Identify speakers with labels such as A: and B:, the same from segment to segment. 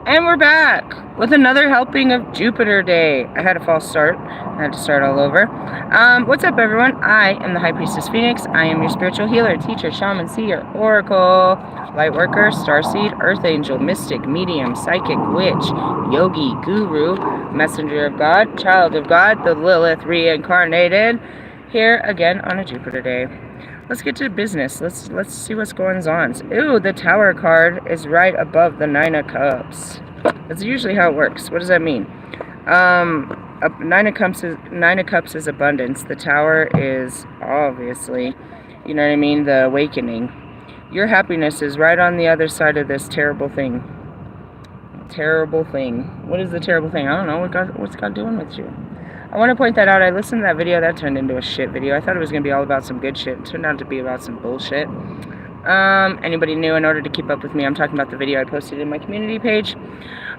A: And we're back with another helping of Jupiter Day. I had a false start. I had to start all over. What's up, everyone? I am the High Priestess Phoenix. I am your spiritual healer, teacher, shaman, seer, oracle, light worker, starseed, earth angel, mystic, medium, psychic, witch, yogi, guru, messenger of God, child of God, the Lilith reincarnated, here again on a Jupiter Day. Let's get to business. Let's see what's going on. Ooh, the Tower card is right above the Nine of Cups. That's usually how it works. What does that mean? Nine of Cups is abundance. The Tower is obviously, you know what I mean, the awakening. Your happiness is right on the other side of this terrible thing. Terrible thing. What is the terrible thing? I don't know. What's God doing with you? I want to point that out. I listened to that video. That turned into a shit video. I thought it was going to be all about some good shit. It turned out to be about some bullshit. Anybody new, in order to keep up with me, I'm talking about the video I posted in my community page.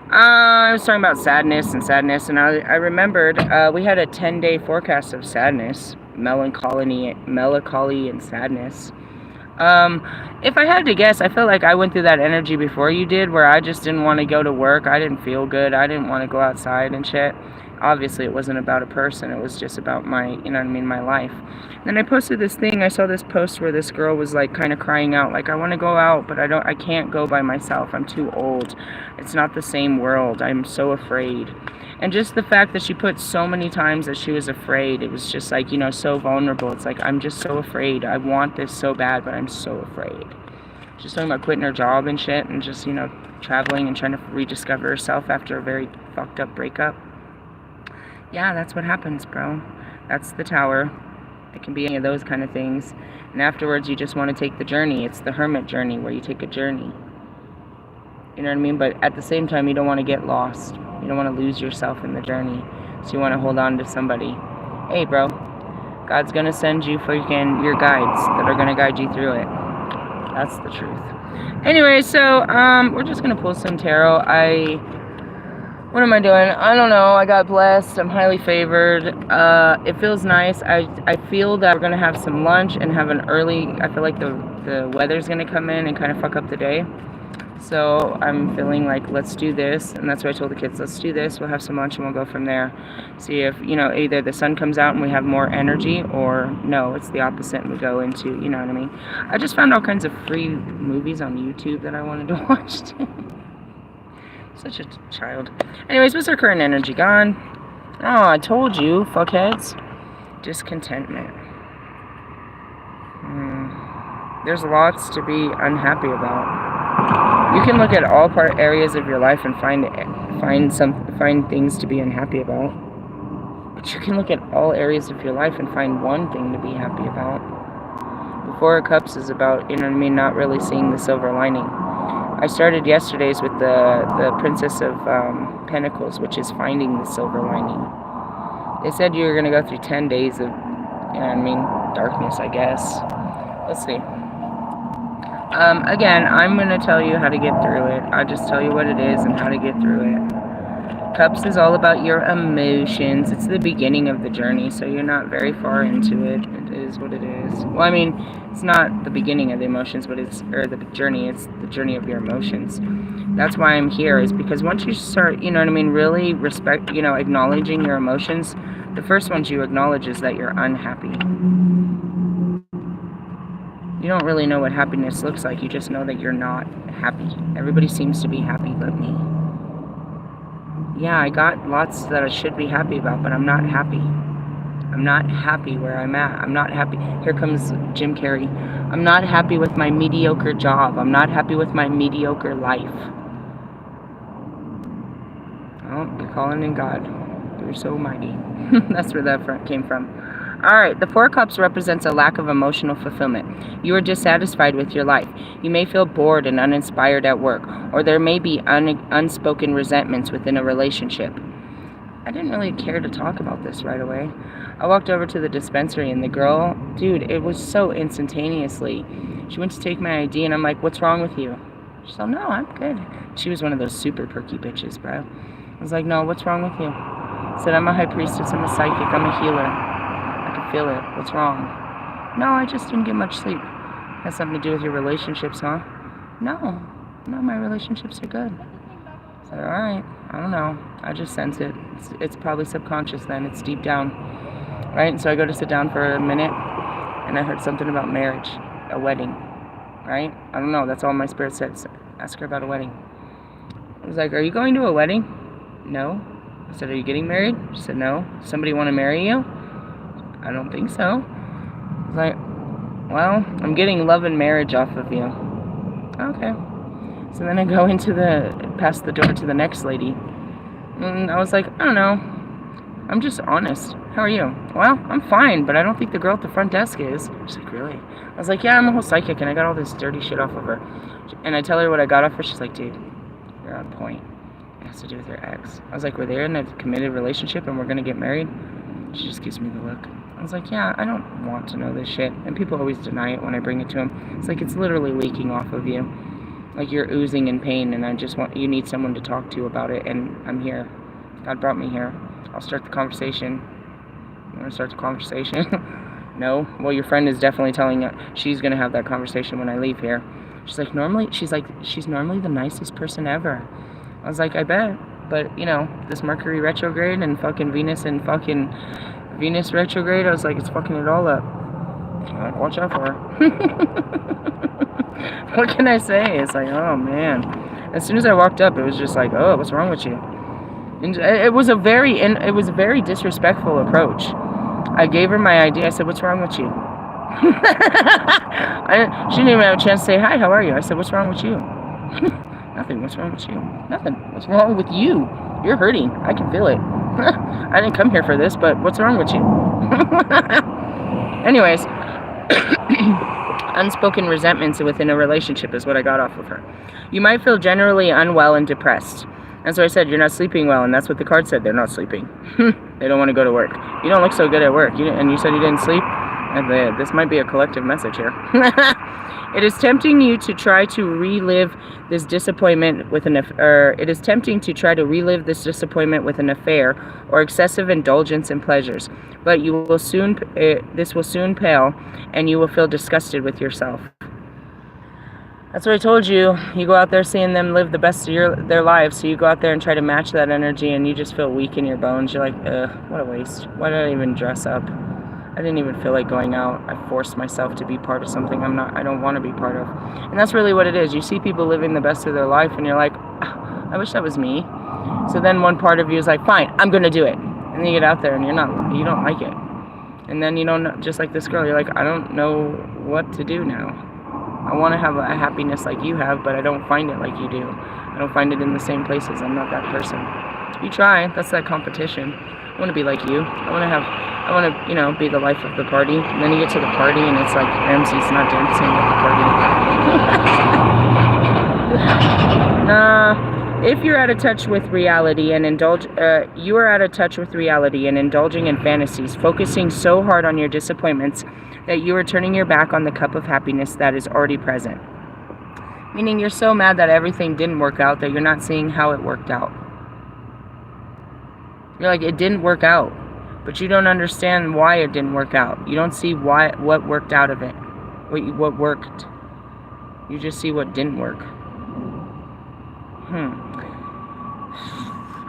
A: I was talking about sadness, and I remembered we had a 10-day forecast of sadness, melancholy and sadness. If I had to guess, I feel like I went through that energy before you did, where I just didn't want to go to work. I didn't feel good. I didn't want to go outside and shit. Obviously, it wasn't about a person. It was just about my, you know what I mean, my life. Then I posted this thing. I saw this post where this girl was like kind of crying out, like, I want to go out, but I can't go by myself. I'm too old. It's not the same world. I'm so afraid. And just the fact that she put so many times that she was afraid, it was just like, you know, so vulnerable. It's like, I'm just so afraid. I want this so bad, but I'm so afraid. She's talking about quitting her job and shit, and just, you know, traveling and trying to rediscover herself after a very fucked up breakup. Yeah, that's what happens, bro. That's the Tower. It can be any of those kind of things. And afterwards, you just want to take the journey. It's the hermit journey, where you take a journey. You know what I mean? But at the same time, you don't want to get lost. You don't want to lose yourself in the journey. So you want to hold on to somebody. Hey, bro. God's going to send you freaking your guides that are going to guide you through it. That's the truth. Anyway, so we're just going to pull some tarot. What am I doing? I don't know. I got blessed. I'm highly favored. It feels nice. I feel that we're going to have some lunch and have an early... I feel like the weather's going to come in and kind of fuck up the day. So I'm feeling like, let's do this. And that's why I told the kids, let's do this. We'll have some lunch and we'll go from there. See if, you know, either the sun comes out and we have more energy, or no, it's the opposite and we go into, you know what I mean? I just found all kinds of free movies on YouTube that I wanted to watch. Such a child. Anyways, what's our current energy? Gone. Oh, I told you, fuckheads. Discontentment. There's lots to be unhappy about. You can look at all areas of your life and find things to be unhappy about. But you can look at all areas of your life and find one thing to be happy about. The Four of Cups is about, you know what I mean, not really seeing the silver lining. I started yesterday's with the Princess of Pentacles, which is finding the silver lining. They said you were going to go through 10 days of, you know what I mean, darkness, I guess. Let's see. Again, I'm going to tell you how to get through it. I'll just tell you what it is and how to get through it. Cups is all about your emotions. It's the beginning of the journey, so you're not very far into it. It is what it is. Well, I mean, it's not the beginning of the emotions, but it's the journey. It's the journey of your emotions. That's why I'm here, is because once you start, you know what I mean, really respect, you know, acknowledging your emotions, the first ones you acknowledge is that you're unhappy. You don't really know what happiness looks like. You just know that you're not happy. Everybody seems to be happy but me. Yeah, I got lots that I should be happy about, but I'm not happy. I'm not happy where I'm at. I'm not happy. Here comes Jim Carrey. I'm not happy with my mediocre job. I'm not happy with my mediocre life. Oh, you're calling in God. You're so mighty. That's where that came from. Alright, the Four of Cups represents a lack of emotional fulfillment. You are dissatisfied with your life. You may feel bored and uninspired at work, or there may be unspoken resentments within a relationship. I didn't really care to talk about this right away. I walked over to the dispensary and the girl, dude, it was so instantaneously. She went to take my ID and I'm like, what's wrong with you? She said, no, I'm good. She was one of those super perky bitches, bro. I was like, no, what's wrong with you? I said, I'm a high priestess, I'm a psychic, I'm a healer. Feel it. What's wrong? No, I just didn't get much sleep. Has something to do with your relationships, huh? No, my relationships are good. I said, all right, I don't know. I just sense it. It's probably subconscious then. It's deep down, right? And so I go to sit down for a minute, and I heard something about marriage, a wedding, right? I don't know. That's all my spirit said. Ask her about a wedding. I was like, are you going to a wedding? No. I said, are you getting married? She said, no. Somebody want to marry you? I don't think so. I was like, well, I'm getting love and marriage off of you. Okay. So then I go past the door to the next lady. And I was like, I don't know. I'm just honest. How are you? Well, I'm fine, but I don't think the girl at the front desk is. She's like, really? I was like, yeah, I'm a whole psychic, and I got all this dirty shit off of her. And I tell her what I got off her. She's like, dude, you're on point. It has to do with your ex. I was like, we're there in a committed relationship, and we're going to get married? She just gives me the look. I was like, yeah, I don't want to know this shit. And people always deny it when I bring it to them. It's like it's literally leaking off of you. Like you're oozing in pain, and you need someone to talk to about it, and I'm here. God brought me here. I'll start the conversation. You want to start the conversation? No? Well, your friend is definitely telling you she's going to have that conversation when I leave here. She's like, she's normally the nicest person ever. I was like, I bet. But, you know, this Mercury retrograde and fucking Venus retrograde, I was like, it's fucking it all up. Watch out for her. What can I say? It's like, oh man. As soon as I walked up, it was just like, oh, what's wrong with you? And it was a very disrespectful approach. I gave her my ID. I said, what's wrong with you? She didn't even have a chance to say, hi, how are you? I said, what's wrong with you? Nothing. What's wrong with you? Nothing. What's wrong with you? You're hurting. I can feel it. I didn't come here for this, but what's wrong with you? Anyways, unspoken resentments within a relationship is what I got off of her. You might feel generally unwell and depressed. And so I said, you're not sleeping well, and that's what the card said. They're not sleeping. They don't want to go to work. You don't look so good at work. And you said you didn't sleep? This might be a collective message here. It is tempting you to try to relive this disappointment with an affair, or excessive indulgence in pleasures. But this will soon pale, and you will feel disgusted with yourself. That's what I told you. You go out there seeing them live the best of their lives, so you go out there and try to match that energy, and you just feel weak in your bones. You're like, what a waste. Why did I even dress up? I didn't even feel like going out. I forced myself to be part of something I don't want to be part of. And that's really what it is. You see people living the best of their life, and you're like, I wish that was me. So then one part of you is like, fine, I'm going to do it. And then you get out there, and you don't like it. And then you don't know, just like this girl, you're like, I don't know what to do now. I want to have a happiness like you have, but I don't find it like you do. I don't find it in the same places. I'm not that person. You try. That's that competition. I want to be like you. I want to, be the life of the party. And then you get to the party, and it's like Ramsey's not dancing at the party. Nah. If you're out of touch with reality and you are out of touch with reality and indulging in fantasies, focusing so hard on your disappointments that you are turning your back on the cup of happiness that is already present. Meaning you're so mad that everything didn't work out that you're not seeing how it worked out. You're like, it didn't work out, but you don't understand why it didn't work out. You don't see what worked out of it, what worked. You just see what didn't work.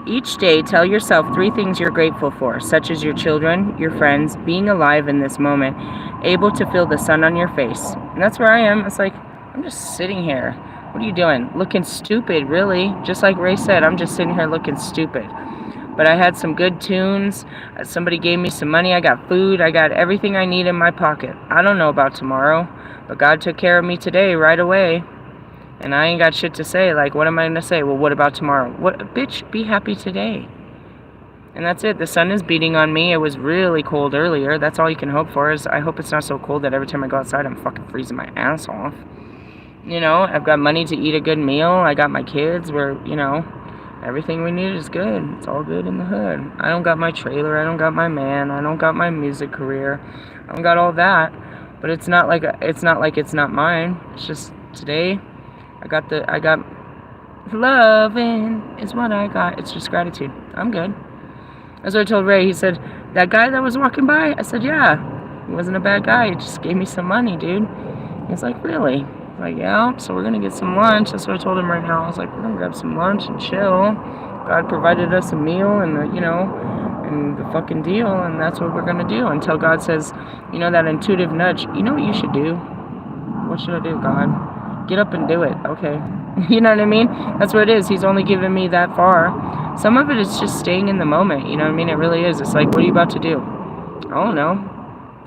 A: Each day, tell yourself 3 things you're grateful for, such as your children, your friends, being alive in this moment, able to feel the sun on your face. And that's where I am. It's like, I'm just sitting here. What are you doing? Looking stupid, really. Just like Ray said, I'm just sitting here looking stupid. But I had some good tunes. Somebody gave me some money. I got food. I got everything I need in my pocket. I don't know about tomorrow, but God took care of me today right away. And I ain't got shit to say. Like, what am I going to say? Well, what about tomorrow? What, bitch, be happy today. And that's it. The sun is beating on me. It was really cold earlier. That's all you can hope for is I hope it's not so cold that every time I go outside, I'm fucking freezing my ass off. You know, I've got money to eat a good meal. I got my kids. Everything we need is good. It's all good in the hood. I don't got my trailer. I don't got my man. I don't got my music career. I don't got all that. But it's not like it's not mine. It's just today. I got loving is what I got. It's just gratitude. I'm good. That's what I told Ray. He said, that guy that was walking by? I said, yeah. He wasn't a bad guy. He just gave me some money, dude. He's like, really? Like, yeah, so we're gonna get some lunch. That's what I told him right now. I was like, we're gonna grab some lunch and chill. God provided us a meal and and the fucking deal, and that's what we're gonna do until God says, that intuitive nudge. You know what you should do? What should I do, God? Get up and do it. Okay. You know what I mean? That's what it is. He's only given me that far. Some of it is just staying in the moment. You know what I mean? It really is. It's like, what are you about to do? I don't know.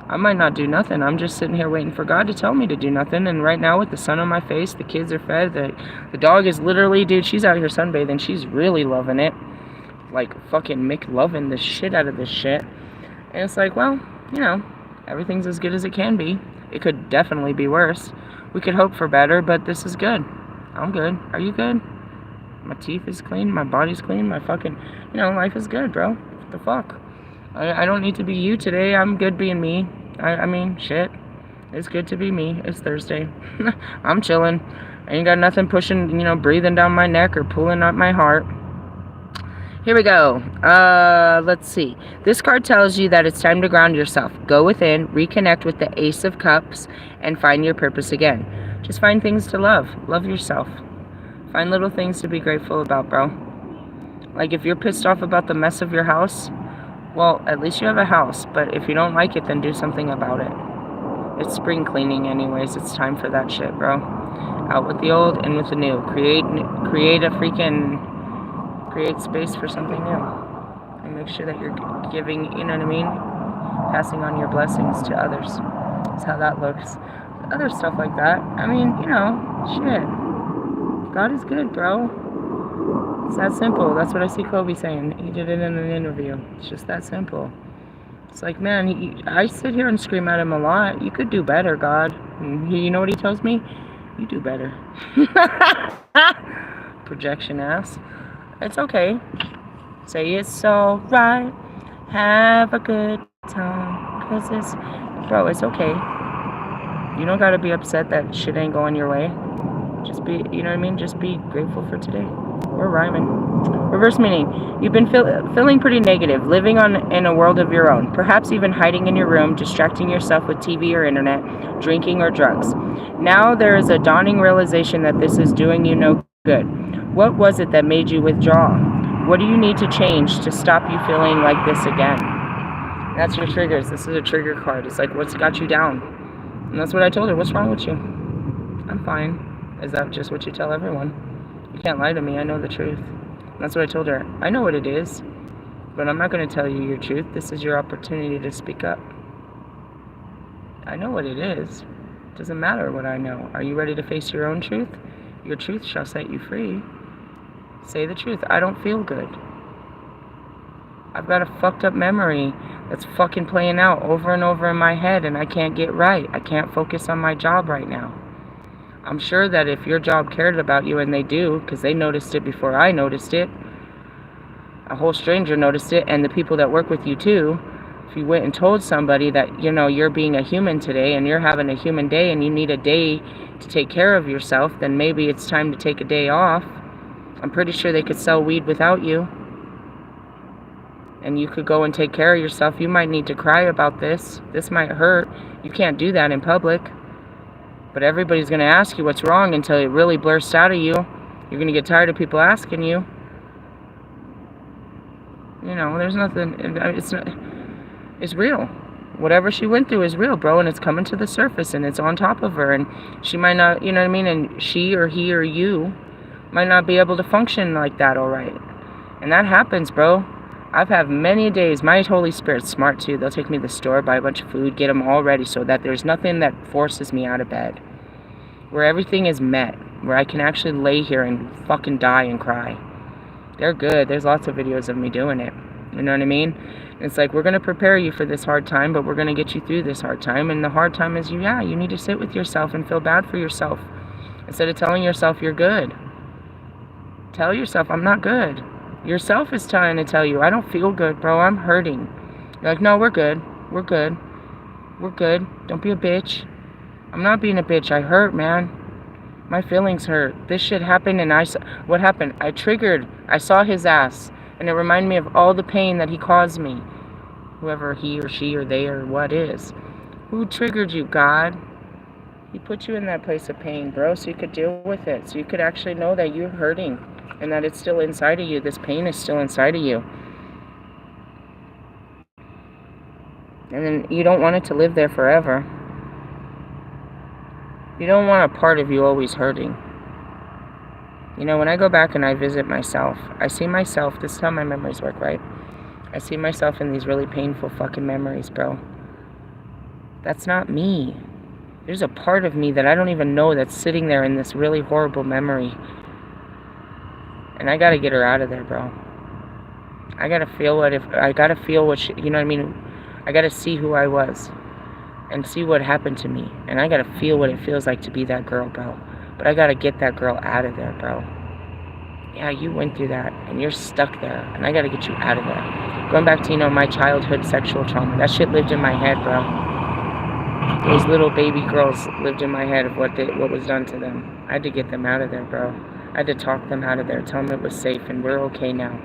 A: I might not do nothing. I'm just sitting here waiting for God to tell me to do nothing. And right now, with the sun on my face, the kids are fed. The dog is literally, dude, she's out here sunbathing. She's really loving it. Like, fucking McLoving the shit out of this shit. And it's like, well, everything's as good as it can be. It could definitely be worse. We could hope for better, but this is good. I'm good. Are you good? My teeth is clean. My body's clean. My fucking, life is good, bro. What the fuck? I don't need to be you today. I'm good being me. I mean, shit. It's good to be me. It's Thursday. I'm chilling. I ain't got nothing pushing, breathing down my neck or pulling up my heart. Here we go. Let's see. This card tells you that it's time to ground yourself. Go within, reconnect with the Ace of Cups, and find your purpose again. Just find things to love. Love yourself. Find little things to be grateful about, bro. Like, if you're pissed off about the mess of your house, well, at least you have a house. But if you don't like it, then do something about it. It's spring cleaning anyways. It's time for that shit, bro. Out with the old, in with the new. Create space for something new. And make sure that you're giving, you know what I mean? Passing on your blessings to others. That's how that looks. Other stuff like that. I mean, shit. God is good, bro. It's that simple. That's what I see Kobe saying. He did it in an interview. It's just that simple. It's like, man, I sit here and scream at him a lot. You could do better, God. And you know what he tells me? You do better. Projection ass. It's okay. Say it's alright. Have a good time. Cause bro, it's okay. You don't gotta be upset that shit ain't going your way. Just be, you know what I mean? Just be grateful for today. We're rhyming. Reverse meaning. You've been feeling pretty negative, living in a world of your own, perhaps even hiding in your room, distracting yourself with TV or internet, drinking or drugs. Now there is a dawning realization that this is doing you no good. What was it that made you withdraw? What do you need to change to stop you feeling like this again? That's your triggers. This is a trigger card. It's like, what's got you down? And that's what I told her. What's wrong with you? I'm fine. Is that just what you tell everyone? You can't lie to me. I know the truth. And that's what I told her. I know what it is, but I'm not going to tell you your truth. This is your opportunity to speak up. I know what it is. It doesn't matter what I know. Are you ready to face your own truth? Your truth shall set you free. Say the truth. I don't feel good. I've got a fucked up memory that's fucking playing out over and over in my head, and I can't get right. I can't focus on my job right now. I'm sure that if your job cared about you, and they do, because they noticed it before I noticed it, a whole stranger noticed it, and the people that work with you too, if you went and told somebody that, you're being a human today, and you're having a human day, and you need a day to take care of yourself, then maybe it's time to take a day off. I'm pretty sure they could sell weed without you. And you could go and take care of yourself. You might need to cry about this. This might hurt. You can't do that in public. But everybody's going to ask you what's wrong until it really bursts out of you. You're going to get tired of people asking you. There's nothing. It's real. Whatever she went through is real, bro. And it's coming to the surface. And it's on top of her. And she might not, you know what I mean? And she or he or you might not be able to function like that, all right? And that happens, bro. I've had many days. My Holy Spirit's smart too. They'll take me to the store, buy a bunch of food, get them all ready so that there's nothing that forces me out of bed. Where everything is met. Where I can actually lay here and fucking die and cry. They're good. There's lots of videos of me doing it. You know what I mean? It's like, we're going to prepare you for this hard time, but we're going to get you through this hard time. And the hard time is you need to sit with yourself and feel bad for yourself. Instead of telling yourself you're good. Tell yourself, I'm not good. Yourself is trying to tell you, I don't feel good, bro. I'm hurting. You're like, no, we're good. We're good. We're good. Don't be a bitch. I'm not being a bitch. I hurt, man. My feelings hurt. This shit happened and what happened? I triggered. I saw his ass. And it reminded me of all the pain that he caused me. Whoever he or she or they or what is. Who triggered you, God? He put you in that place of pain, bro, so you could deal with it. So you could actually know that you're hurting and that it's still inside of you. This pain is still inside of you. And then you don't want it to live there forever. You don't want a part of you always hurting. You know, when I go back and I visit myself, I see myself, this is how my memories work, right? I see myself in these really painful fucking memories, bro. That's not me. There's a part of me that I don't even know that's sitting there in this really horrible memory. And I gotta get her out of there, bro. I gotta feel what she, you know what I mean? I gotta see who I was and see what happened to me. And I gotta feel what it feels like to be that girl, bro. But I gotta get that girl out of there, bro. Yeah, you went through that and you're stuck there. And I gotta get you out of there. Going back to, you know, my childhood sexual trauma. That shit lived in my head, bro. Those little baby girls lived in my head of what was done to them. I had to get them out of there, bro. I had to talk them out of there, tell them it was safe and we're okay now.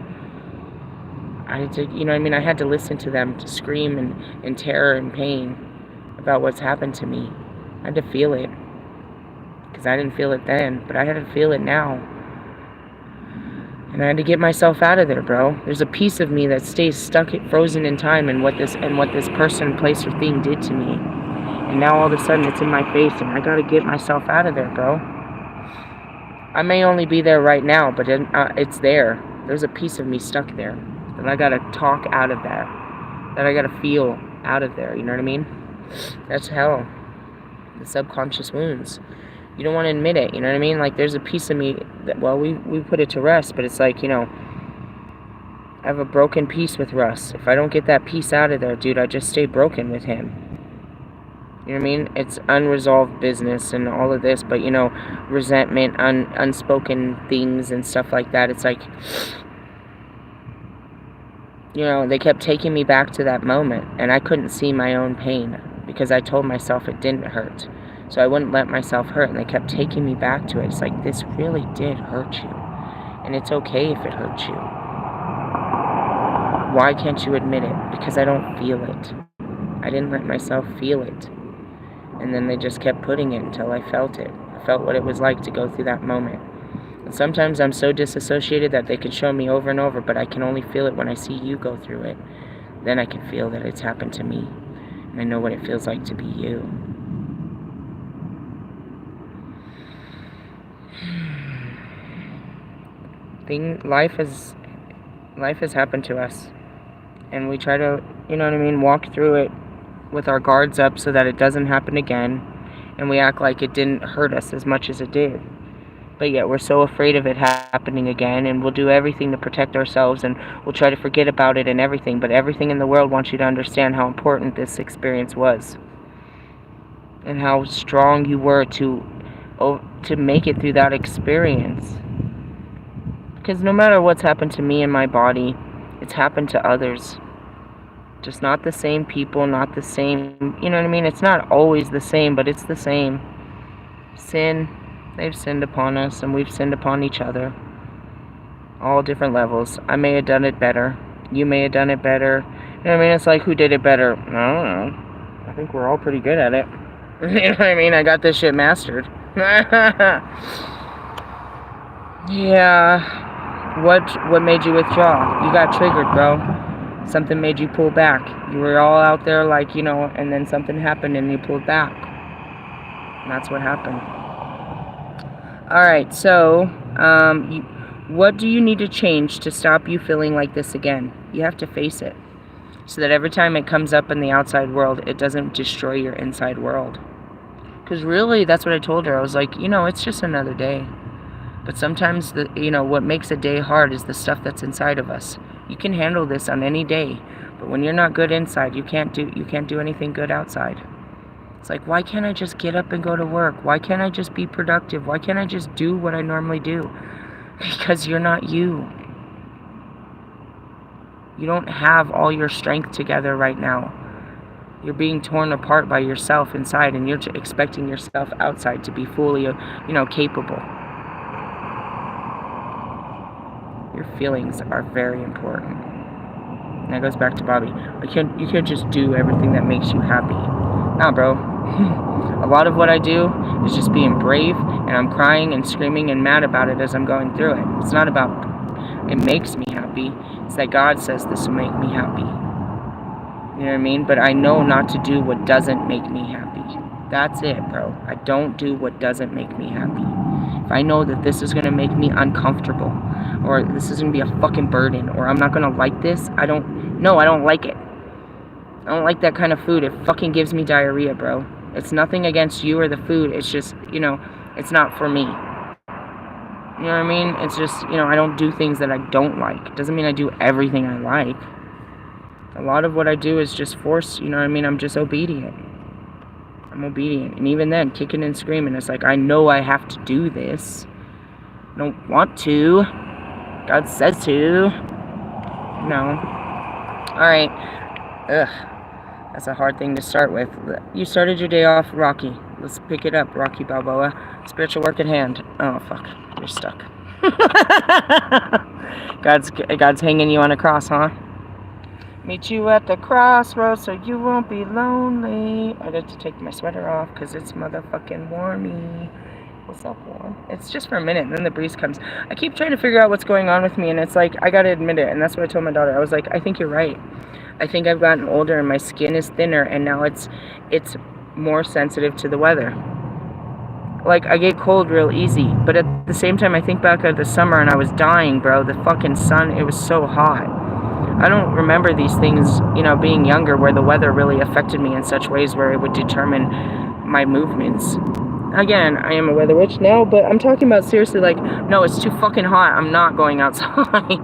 A: I had to, you know what I mean? I had to listen to them to scream in terror and pain about what's happened to me. I had to feel it. Because I didn't feel it then, but I had to feel it now. And I had to get myself out of there, bro. There's a piece of me that stays stuck, frozen in time and what this person, place, or thing did to me. And now all of a sudden it's in my face and I gotta get myself out of there, bro. I may only be there right now, but it's there. There's a piece of me stuck there. And I gotta talk out of that. That I gotta feel out of there, you know what I mean? That's hell. The subconscious wounds. You don't want to admit it, you know what I mean? Like, there's a piece of me that, well, we put it to rest, but it's like, you know, I have a broken piece with Russ. If I don't get that piece out of there, dude, I just stay broken with him. You know what I mean? It's unresolved business and all of this, but, you know, resentment, unspoken things and stuff like that. It's like, you know, they kept taking me back to that moment, and I couldn't see my own pain because I told myself it didn't hurt. So I wouldn't let myself hurt, and they kept taking me back to it. It's like, this really did hurt you, and it's okay if it hurts you. Why can't you admit it? Because I don't feel it. I didn't let myself feel it. And then they just kept putting it until I felt it. I felt what it was like to go through that moment. And sometimes I'm so disassociated that they can show me over and over, but I can only feel it when I see you go through it. Then I can feel that it's happened to me, and I know what it feels like to be you. Life has happened to us, and we try to, you know what I mean, walk through it with our guards up so that it doesn't happen again, and we act like it didn't hurt us as much as it did. But yet we're so afraid of it happening again, and we'll do everything to protect ourselves, and we'll try to forget about it and everything, but everything in the world wants you to understand how important this experience was, and how strong you were to make it through that experience. Because no matter what's happened to me in my body, it's happened to others. Just not the same people, not the same, you know what I mean? It's not always the same, but it's the same. Sin, they've sinned upon us, and we've sinned upon each other. All different levels. I may have done it better. You may have done it better. You know what I mean? It's like, who did it better? I don't know. I think we're all pretty good at it. You know what I mean? I got this shit mastered. Yeah. What made you withdraw? You got triggered, bro. Something made you pull back. You were all out there, like, you know, and then something happened and you pulled back. And that's what happened. Alright, so, what do you need to change to stop you feeling like this again? You have to face it. So that every time it comes up in the outside world, it doesn't destroy your inside world. Because really, that's what I told her. I was like, you know, it's just another day. But sometimes, what makes a day hard is the stuff that's inside of us. You can handle this on any day, but when you're not good inside, you can't do anything good outside. It's like, why can't I just get up and go to work? Why can't I just be productive? Why can't I just do what I normally do? Because you're not you. You don't have all your strength together right now. You're being torn apart by yourself inside, and you're expecting yourself outside to be fully, capable. Your feelings are very important. And that goes back to Bobby. You can't just do everything that makes you happy. Nah, bro. A lot of what I do is just being brave, and I'm crying and screaming and mad about it as I'm going through it. It's not about it makes me happy. It's that God says this will make me happy. You know what I mean? But I know not to do what doesn't make me happy. That's it, bro. I don't do what doesn't make me happy. If I know that this is going to make me uncomfortable, or this is going to be a fucking burden, or I'm not going to like this, I don't like it. I don't like that kind of food. It fucking gives me diarrhea, bro. It's nothing against you or the food. It's just, it's not for me. You know what I mean? It's just, I don't do things that I don't like. It doesn't mean I do everything I like. A lot of what I do is just force, you know what I mean? I'm just obedient. I'm obedient. And even then, kicking and screaming, it's like, I know I have to do this. I don't want to. God says to. No. Alright. Ugh. That's a hard thing to start with. You started your day off rocky. Let's pick it up, Rocky Balboa. Spiritual work at hand. Oh, fuck. You're stuck. God's hanging you on a cross, huh? Meet you at the crossroads so you won't be lonely. I got to take my sweater off because it's motherfucking warmy. What's up, warm? It's just for a minute, and then the breeze comes. I keep trying to figure out what's going on with me, and it's like, I gotta admit it, and that's what I told my daughter. I was like, I think you're right. I think I've gotten older, and my skin is thinner, and now it's more sensitive to the weather. Like, I get cold real easy, but at the same time, I think back at the summer, and I was dying, bro. The fucking sun, it was so hot. I don't remember these things, being younger, where the weather really affected me in such ways where it would determine my movements. Again, I am a weather witch now, but I'm talking about seriously, like, no, it's too fucking hot. I'm not going outside.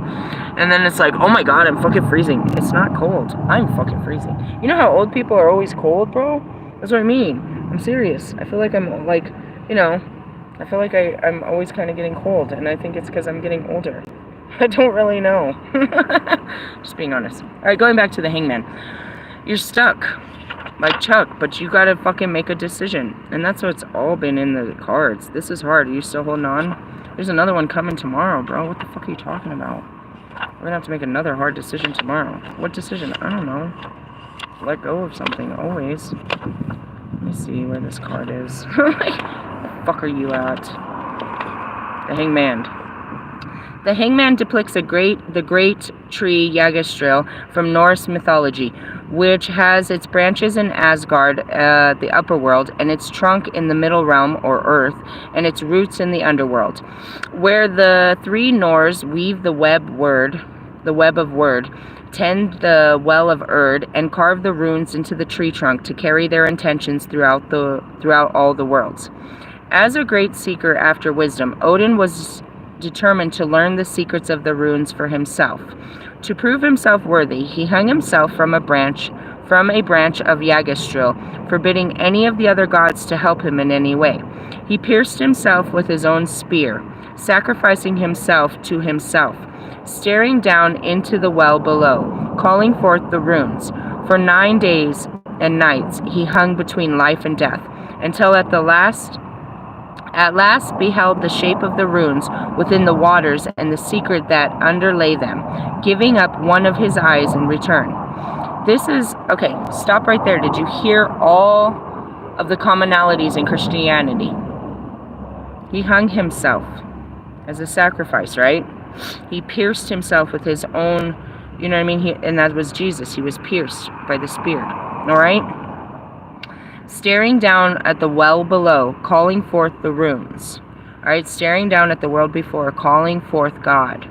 A: And then it's like, oh my god, I'm fucking freezing. It's not cold. I'm fucking freezing. You know how old people are always cold, bro? That's what I mean. I'm serious. I feel like I'm, like, I feel like I'm always kind of getting cold, and I think it's because I'm getting older. I don't really know. Just being honest. Alright, going back to the hangman. You're stuck. Like Chuck, but you gotta fucking make a decision. And that's what's all been in the cards. This is hard. Are you still holding on? There's another one coming tomorrow, bro. What the fuck are you talking about? We're gonna have to make another hard decision tomorrow. What decision? I don't know. Let go of something, always. Let me see where this card is. Where the fuck are you at? The hangman. The hangman depicts the great tree Yggdrasil from Norse mythology, which has its branches in Asgard, the upper world, and its trunk in the middle realm, or earth, and its roots in the underworld, where the three Norse weave the web of word, tend the well of Erd, and carve the runes into the tree trunk to carry their intentions throughout all the worlds. As a great seeker after wisdom, Odin was determined to learn the secrets of the runes for himself. To prove himself worthy, he hung himself from a branch of Yggdrasil, forbidding any of the other gods to help him in any way. He pierced himself with his own spear, sacrificing himself to himself, staring down into the well below, calling forth the runes. For 9 days and nights he hung between life and death, until at last beheld the shape of the runes within the waters and the secret that underlay them, giving up one of his eyes in return. This is, okay, stop right there. Did you hear all of the commonalities in Christianity? He hung himself as a sacrifice, right? He pierced himself with his own, you know what I mean? And that was Jesus. He was pierced by the spear, all right? Staring down at the well below, calling forth the runes. Alright, staring down at the world before, calling forth God.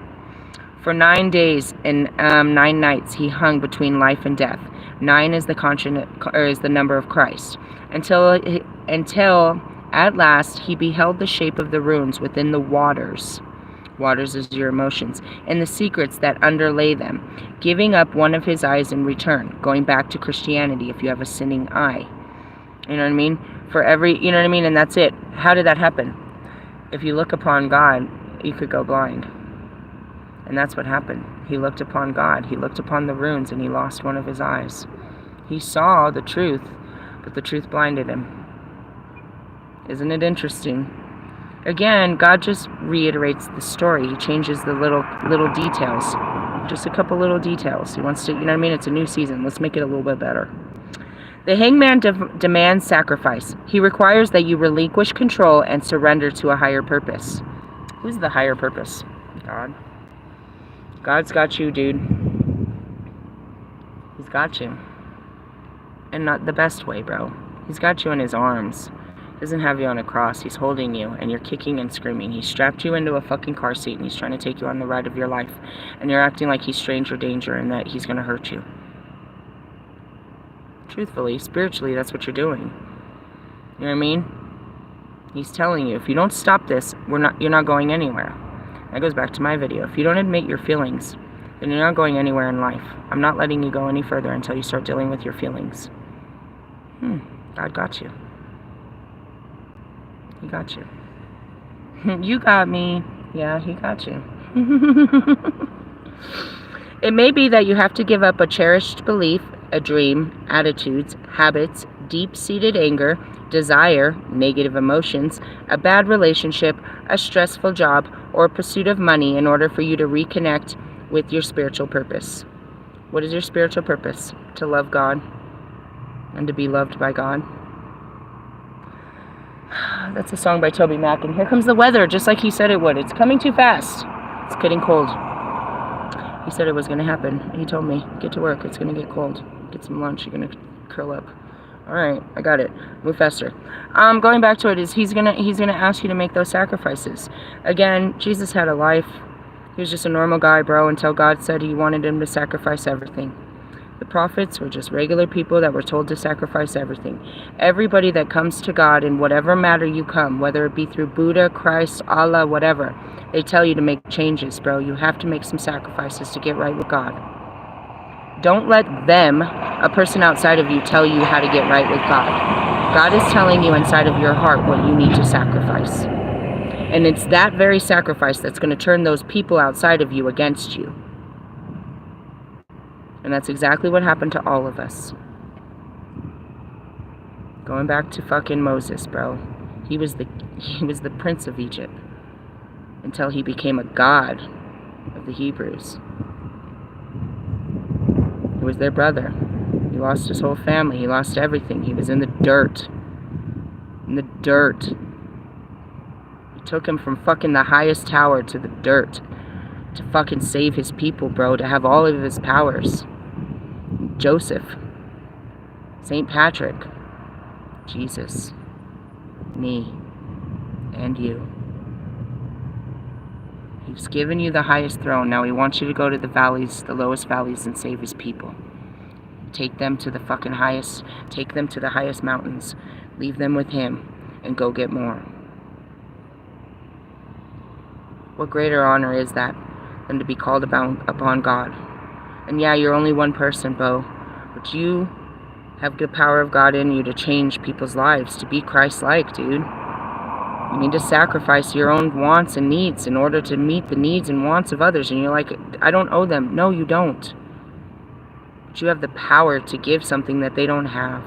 A: For 9 days and 9 nights he hung between life and death. 9 is the number of Christ. Until at last he beheld the shape of the runes within the waters. Waters is your emotions. And the secrets that underlay them, giving up one of his eyes in return. Going back to Christianity, if you have a sinning eye. You know what I mean? For every, you know what I mean? And that's it. How did that happen? If you look upon God, you could go blind. And that's what happened. He looked upon God. He looked upon the runes, and he lost one of his eyes. He saw the truth, but the truth blinded him. Isn't it interesting? Again, God just reiterates the story. He changes the little details. Just a couple little details. He wants to, you know what I mean? It's a new season. Let's make it a little bit better. The hangman demands sacrifice. He requires that you relinquish control and surrender to a higher purpose. Who's the higher purpose? God. God's got you, dude. He's got you. And not the best way, bro. He's got you in his arms. He doesn't have you on a cross. He's holding you, and you're kicking and screaming. He strapped you into a fucking car seat, and he's trying to take you on the ride of your life. And you're acting like he's stranger danger and that he's going to hurt you. Truthfully, spiritually, that's what you're doing. You know what I mean? He's telling you, if you don't stop this, you're not going anywhere. That goes back to my video. If you don't admit your feelings, then you're not going anywhere in life. I'm not letting you go any further until you start dealing with your feelings. God got you. He got you. You got me. Yeah, he got you. It may be that you have to give up a cherished belief, a dream, attitudes, habits, deep-seated anger, desire, negative emotions, a bad relationship, a stressful job, or pursuit of money in order for you to reconnect with your spiritual purpose. What is your spiritual purpose? To love God and to be loved by God. That's a song by Toby Mac, and here comes the weather, just like he said it would. It's coming too fast. It's getting cold. He said it was going to happen. He told me, get to work, it's going to get cold. Get some lunch, you're going to curl up. Alright, I got it. Move faster. Going back to it, is he's gonna ask you to make those sacrifices. Again, Jesus had a life. He was just a normal guy, bro, until God said he wanted him to sacrifice everything. The prophets were just regular people that were told to sacrifice everything. Everybody that comes to God in whatever matter you come, whether it be through Buddha, Christ, Allah, whatever, they tell you to make changes, bro. You have to make some sacrifices to get right with God. Don't let them, a person outside of you, tell you how to get right with God. God is telling you inside of your heart what you need to sacrifice. And it's that very sacrifice that's going to turn those people outside of you against you. And that's exactly what happened to all of us. Going back to fucking Moses, bro. He was the prince of Egypt until he became a god of the Hebrews. He was their brother. He lost his whole family. He lost everything. He was in the dirt. In the dirt. It took him from fucking the highest tower to the dirt to fucking save his people, bro, to have all of his powers. Joseph, St. Patrick, Jesus, me, and you. He's given you the highest throne. Now he wants you to go to the valleys, the lowest valleys, and save his people. Take them to the fucking highest, take them to the highest mountains. Leave them with him and go get more. What greater honor is that than to be called upon God? And yeah, you're only one person, Bo, but you have the power of God in you to change people's lives, to be Christ-like, dude. You need to sacrifice your own wants and needs in order to meet the needs and wants of others. And you're like, I don't owe them. No, you don't. But you have the power to give something that they don't have.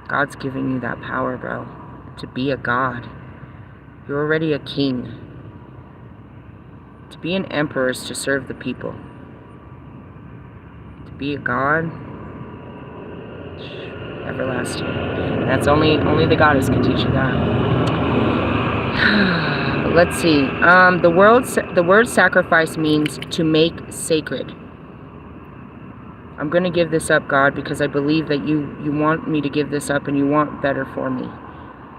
A: God's giving you that power, bro, to be a god. You're already a king. To be an emperor is to serve the people. To be a god, everlasting. And that's only the goddess can teach you that. Let's see. The word sacrifice means to make sacred. I'm going to give this up, God, because I believe that you want me to give this up and you want better for me.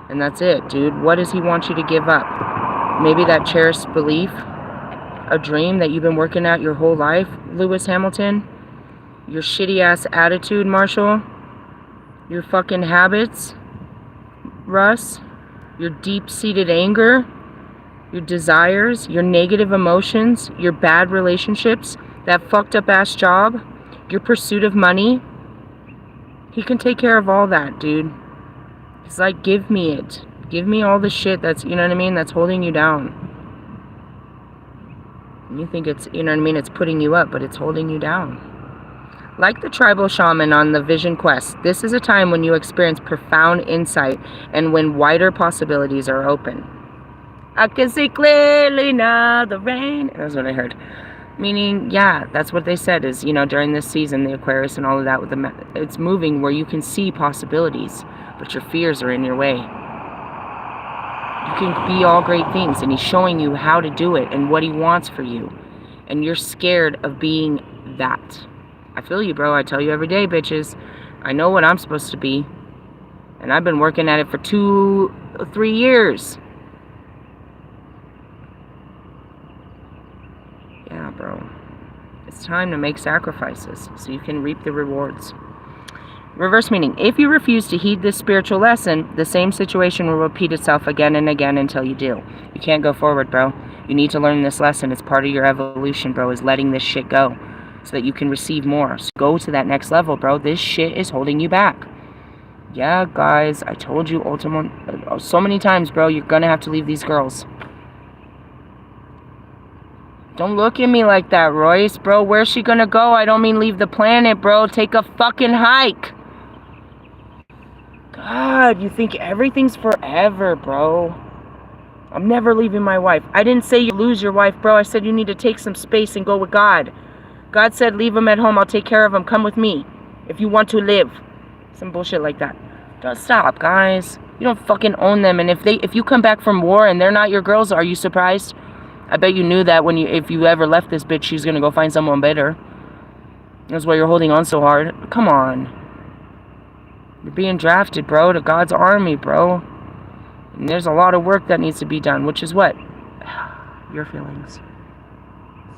A: And that's it, dude. What does he want you to give up? Maybe that cherished belief, a dream that you've been working at your whole life, Lewis Hamilton. Your shitty-ass attitude, Marshall. Your fucking habits, Russ. Your deep-seated anger. Your desires. Your negative emotions. Your bad relationships. That fucked-up-ass job. Your pursuit of money. He can take care of all that, dude. He's like, give me it. Give me all the shit that's, you know what I mean, that's holding you down. And you think it's, you know what I mean, it's putting you up, but it's holding you down. Like the tribal shaman on the Vision Quest, this is a time when you experience profound insight and when wider possibilities are open. I can see clearly now the rain. That's what I heard. Meaning, yeah, that's what they said is, you know, during this season, the Aquarius and all of that, it's moving where you can see possibilities, but your fears are in your way. You can be all great things, and he's showing you how to do it and what he wants for you. And you're scared of being that. I feel you, bro. I tell you every day, bitches. I know what I'm supposed to be. And I've been working at it for 3 years. Yeah, bro. It's time to make sacrifices so you can reap the rewards. Reverse meaning, if you refuse to heed this spiritual lesson, the same situation will repeat itself again and again until you do. You can't go forward, bro. You need to learn this lesson. It's part of your evolution, bro, is letting this shit go so that you can receive more. So go to that next level, bro. This shit is holding you back. Yeah, guys, I told you so many times, bro, you're gonna have to leave these girls. Don't look at me like that, Royce, bro. Where's she gonna go? I don't mean leave the planet, bro. Take a fucking hike. God, you think everything's forever, bro. I'm never leaving my wife. I didn't say you lose your wife, bro. I said you need to take some space and go with God. God said leave them at home. I'll take care of them. Come with me if you want to live. Some bullshit like that. Don't stop, guys. You don't fucking own them. And if you come back from war and they're not your girls, are you surprised? I bet you knew that if you ever left this bitch, she's gonna go find someone better. That's why you're holding on so hard. Come on. You're being drafted, bro, to God's army, bro. And there's a lot of work that needs to be done, which is what? Your feelings.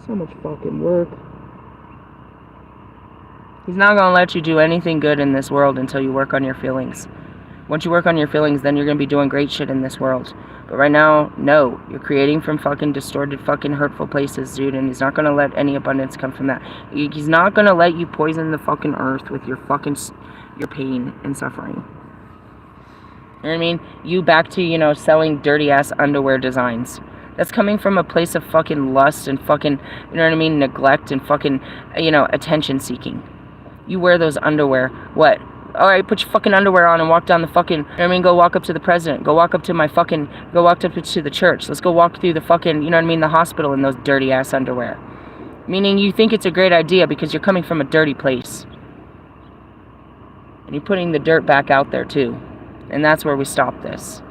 A: So much fucking work. He's not going to let you do anything good in this world until you work on your feelings. Once you work on your feelings, then you're going to be doing great shit in this world. But right now, no. You're creating from fucking distorted, fucking hurtful places, dude. And he's not going to let any abundance come from that. He's not going to let you poison the fucking earth with your pain and suffering. You know what I mean? You back to, selling dirty-ass underwear designs. That's coming from a place of fucking lust and fucking, you know what I mean, neglect and fucking, attention-seeking. You wear those underwear. What? Alright, put your fucking underwear on and walk down the fucking, you know what I mean, go walk up to the president. Go walk up to go walk up to the church. Let's go walk through the fucking, the hospital in those dirty-ass underwear. Meaning you think it's a great idea because you're coming from a dirty place. And you're putting the dirt back out there, too. And that's where we stop this.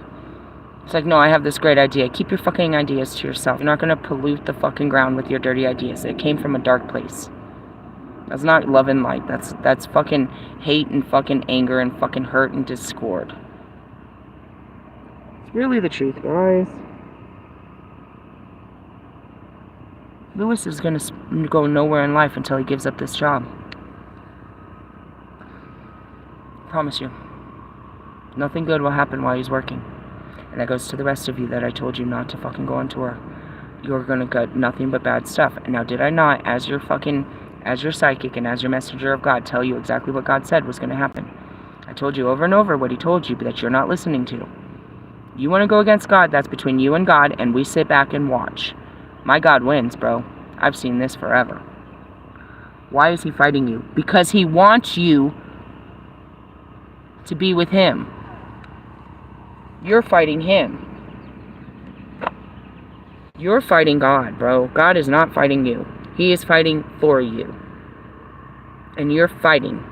A: It's like, no, I have this great idea. Keep your fucking ideas to yourself. You're not going to pollute the fucking ground with your dirty ideas. It came from a dark place. That's not love and light. That's fucking hate and fucking anger and fucking hurt and discord. It's really the truth, guys. Lewis is going to go nowhere in life until he gives up this job. Promise you. Nothing good will happen while he's working. And that goes to the rest of you that I told you not to fucking go on tour. You're gonna get nothing but bad stuff. And now did I not, as your psychic and as your messenger of God, tell you exactly what God said was gonna happen? I told you over and over what he told you, but that you're not listening to. You wanna go against God, that's between you and God, and we sit back and watch. My God wins, bro. I've seen this forever. Why is he fighting you? Because he wants you to be with him. You're fighting him. You're fighting God, bro. God is not fighting you. He is fighting for you. And you're fighting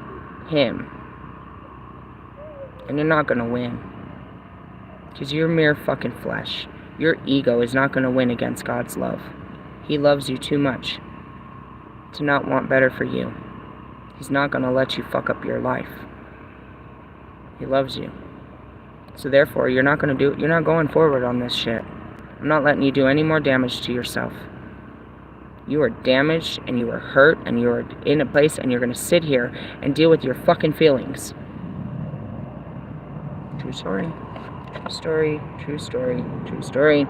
A: him. And you're not going to win. Because you're mere fucking flesh. Your ego is not going to win against God's love. He loves you too much to not want better for you. He's not going to let you fuck up your life. He loves you. So therefore, you're not going forward on this shit. I'm not letting you do any more damage to yourself. You are damaged, and you are hurt, and you are in a place, and you're going to sit here and deal with your fucking feelings. True story. True story. True story. True story.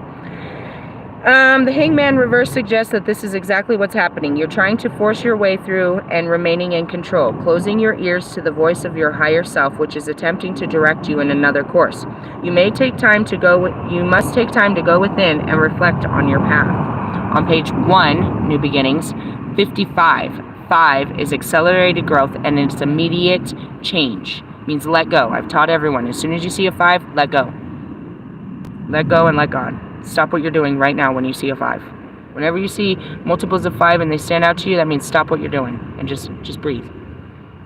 A: The hangman reverse suggests that this is exactly what's happening. You're trying to force your way through and remaining in control, closing your ears to the voice of your higher self, which is attempting to direct you in another course. You must take time to go within and reflect on your path. On page 1, New Beginnings, 55. 5 is accelerated growth, and it's immediate change. It means let go. I've taught everyone. As soon as you see a 5, let go. Let go and let God. Stop what you're doing right now when you see a 5. Whenever you see multiples of 5 and they stand out to you, that means stop what you're doing and just breathe.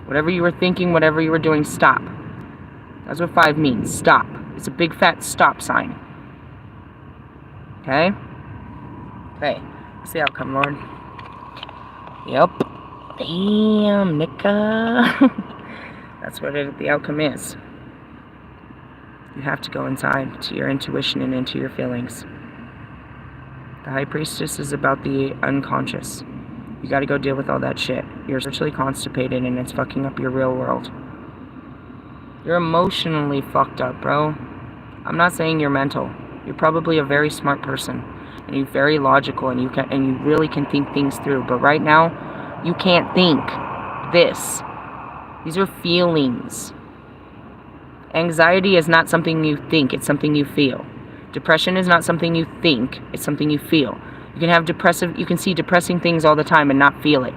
A: Whatever you were thinking, whatever you were doing, stop. That's what 5 means. Stop. It's a big fat stop sign. Okay? Okay. What's the outcome, Lord? Yep. Damn, Nika. That's what the outcome is. You have to go inside to your intuition and into your feelings. The High Priestess is about the unconscious. You gotta go deal with all that shit. You're spiritually constipated and it's fucking up your real world. You're emotionally fucked up, bro. I'm not saying you're mental. You're probably a very smart person. And you're very logical and you really can think things through. But right now, you can't think this. These are feelings. Anxiety is not something you think, it's something you feel. Depression is not something you think, it's something you feel. You can see depressing things all the time and not feel it.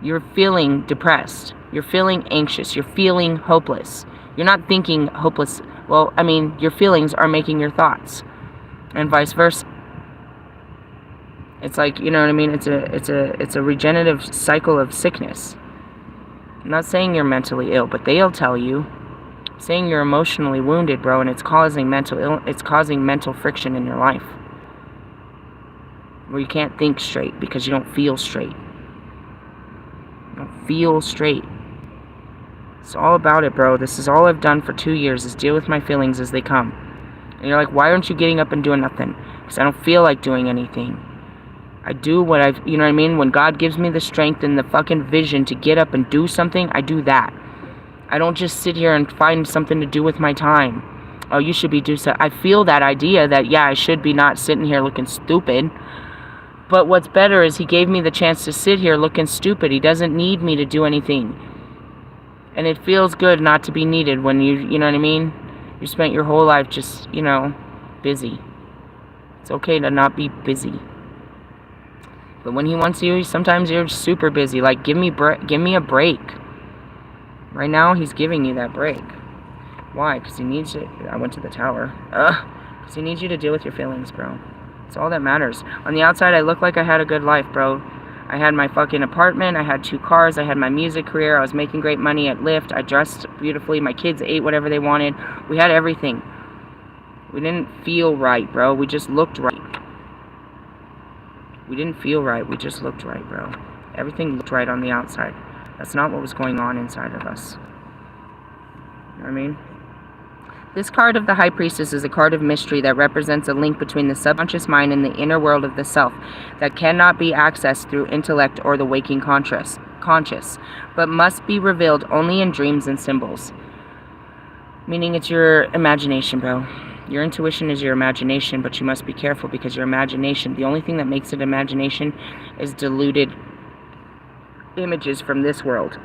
A: You're feeling depressed. You're feeling anxious. You're feeling hopeless. You're not thinking hopeless. Well, I mean, your feelings are making your thoughts. And vice versa. It's like, you know what I mean? It's a regenerative cycle of sickness. I'm not saying you're mentally ill, but they'll tell you. Saying you're emotionally wounded, bro, and it's causing mental friction in your life. Where you can't think straight because you don't feel straight. You don't feel straight. It's all about it, bro. This is all I've done for 2 years, is deal with my feelings as they come. And you're like, why aren't you getting up and doing nothing? Because I don't feel like doing anything. I do what you know what I mean? When God gives me the strength and the fucking vision to get up and do something, I do that. I don't just sit here and find something to do with my time. Oh, you should be doing so. I feel that idea that, yeah, I should be not sitting here looking stupid. But what's better is he gave me the chance to sit here looking stupid. He doesn't need me to do anything. And it feels good not to be needed when you know what I mean? You spent your whole life just, busy. It's okay to not be busy. But when he wants you, sometimes you're super busy. Like, give me a break. Right now, he's giving you that break. Why? Because he needs you. I went to the tower. Because he needs you to deal with your feelings, bro. It's all that matters. On the outside, I look like I had a good life, bro. I had my fucking apartment. I had 2 cars. I had my music career. I was making great money at LILITH. I dressed beautifully. My kids ate whatever they wanted. We had everything. We didn't feel right, bro. We just looked right. We didn't feel right. We just looked right, bro. Everything looked right on the outside. That's not what was going on inside of us. You know what I mean? This card of the High Priestess is a card of mystery that represents a link between the subconscious mind and the inner world of the self that cannot be accessed through intellect or the waking conscious, but must be revealed only in dreams and symbols. Meaning it's your imagination, bro. Your intuition is your imagination, but you must be careful because your imagination, the only thing that makes it imagination is diluted images from this world,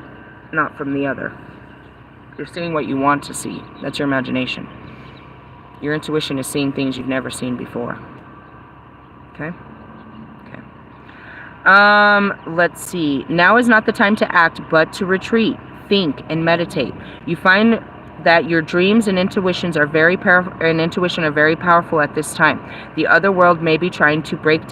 A: not from the other. You're seeing what you want to see. That's your imagination. Your intuition is seeing things you've never seen before. Okay? Okay. Let's see. Now is not the time to act, but to retreat, think, and meditate. You find that your dreams and intuitions are very powerful, very powerful at this time. The other world may be trying to break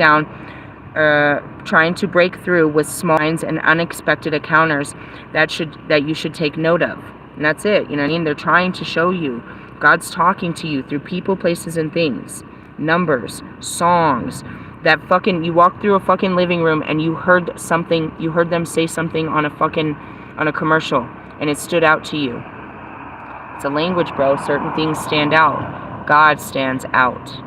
A: through with small signs and unexpected encounters that you should take note of. And that's it. You know what I mean? They're trying to show you. God's talking to you through people, places, and things. Numbers, songs. That fucking, you walked through a fucking living room and you heard something, you heard them say something on a commercial, and it stood out to you. It's a language, bro. Certain things stand out. God stands out.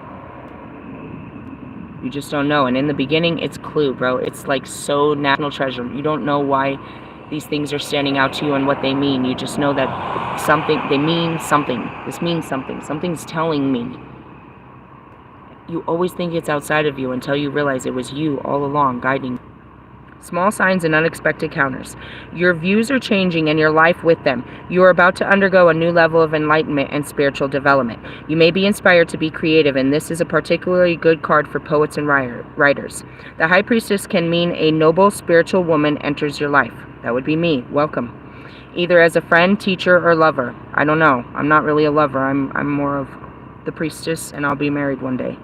A: You just don't know. And in the beginning, it's clue, bro. It's like so national treasure. You don't know why these things are standing out to you and what they mean. You just know that they mean something. This means something. Something's telling me. You always think it's outside of you until you realize it was you all along guiding. Small signs and unexpected encounters. Your views are changing and your life with them. You are about to undergo a new level of enlightenment and spiritual development. You may be inspired to be creative, and this is a particularly good card for poets and writers. The High Priestess can mean a noble spiritual woman enters your life. That would be me. Welcome. Either as a friend, teacher, or lover. I don't know. I'm not really a lover. I'm more of the priestess, and I'll be married one day.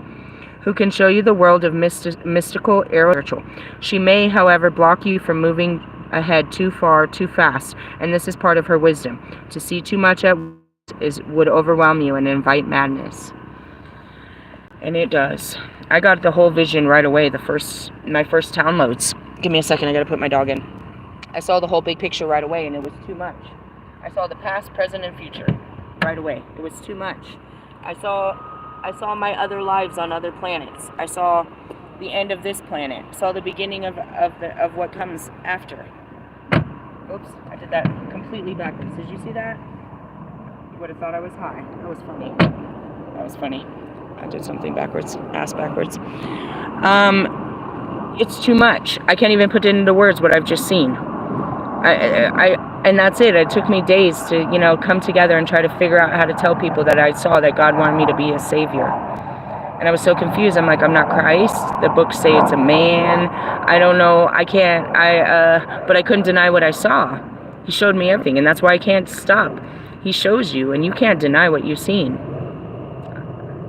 A: who can show you the world of mystical, spiritual. She may, however, block you from moving ahead too far, too fast, and this is part of her wisdom. To see too much at once would overwhelm you and invite madness. And it does. I got the whole vision right away, my first downloads. Give me a second, I gotta put my dog in. I saw the whole big picture right away, and it was too much. I saw the past, present, and future right away. It was too much. I saw my other lives on other planets. I saw the end of this planet. I saw the beginning of what comes after. Oops, I did that completely backwards. Did you see that? You would have thought I was high. That was funny. That was funny. I did something backwards. Ass backwards. It's too much. I can't even put it into words what I've just seen. And that's it. It took me days to, come together and try to figure out how to tell people that I saw that God wanted me to be a savior. And I was so confused. I'm like, I'm not Christ. The books say it's a man. I don't know. I can't. But I couldn't deny what I saw. He showed me everything, and that's why I can't stop. He shows you, and you can't deny what you've seen.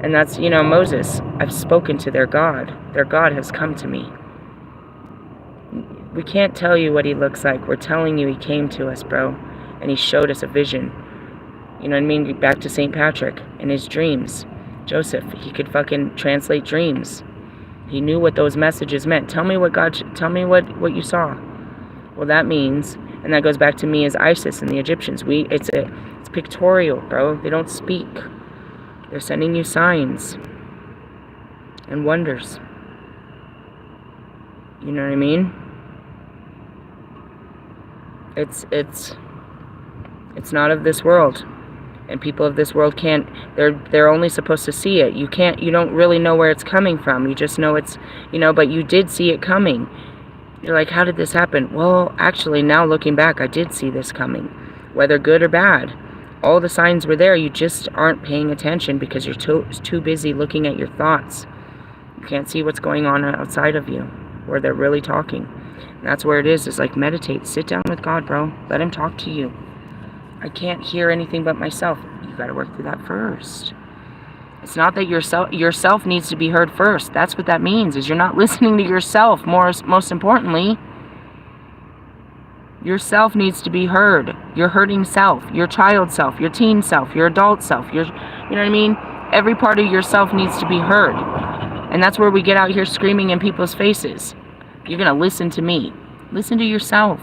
A: And that's, Moses. I've spoken to their God. Their God has come to me. We can't tell you what he looks like. We're telling you he came to us, bro. And he showed us a vision. You know what I mean? Back to St. Patrick and his dreams. Joseph, he could fucking translate dreams. He knew what those messages meant. Tell me what what you saw. Well, that means, and that goes back to me as Isis and the Egyptians. It's pictorial, bro. They don't speak. They're sending you signs and wonders. You know what I mean? It's not of this world, and people of this world can't. They're only supposed to see it. You don't really know where it's coming from. You just know it's, but you did see it coming. You're like, how did this happen? Well, actually, now looking back, I did see this coming, whether good or bad. All the signs were there. You just aren't paying attention because you're too busy looking at your thoughts. You can't see what's going on outside of you, where they're really talking. And that's where it is. It's like, meditate. Sit down with God, bro. Let him talk to you. I can't hear anything but myself. You got to work through that first. It's not that yourself needs to be heard first. That's what that means, is you're not listening to yourself. Most importantly, yourself needs to be heard. Your hurting self, your child self, your teen self, your adult self, you know what I mean? Every part of yourself needs to be heard. And that's where we get out here screaming in people's faces. You're going to listen to me. Listen to yourself.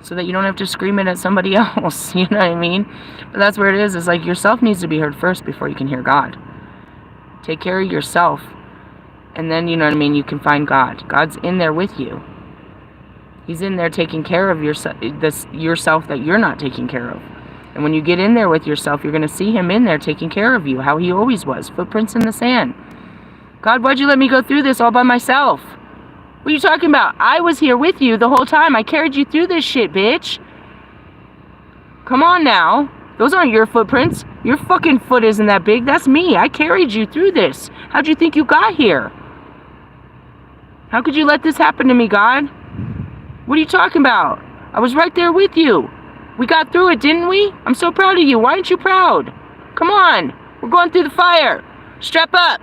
A: So that you don't have to scream it at somebody else. You know what I mean? But that's where it is. It's like yourself needs to be heard first before you can hear God. Take care of yourself. And then, you know what I mean, you can find God. God's in there with you. He's in there taking care of yourself that you're not taking care of. And when you get in there with yourself, you're going to see him in there taking care of you, how he always was. Footprints in the sand. God, why'd you let me go through this all by myself? What are you talking about? I was here with you the whole time. I carried you through this shit, bitch. Come on now. Those aren't your footprints. Your fucking foot isn't that big. That's me. I carried you through this. How'd you think you got here? How could you let this happen to me, God? What are you talking about? I was right there with you. We got through it, didn't we? I'm so proud of you. Why aren't you proud? Come on. We're going through the fire. Strap up.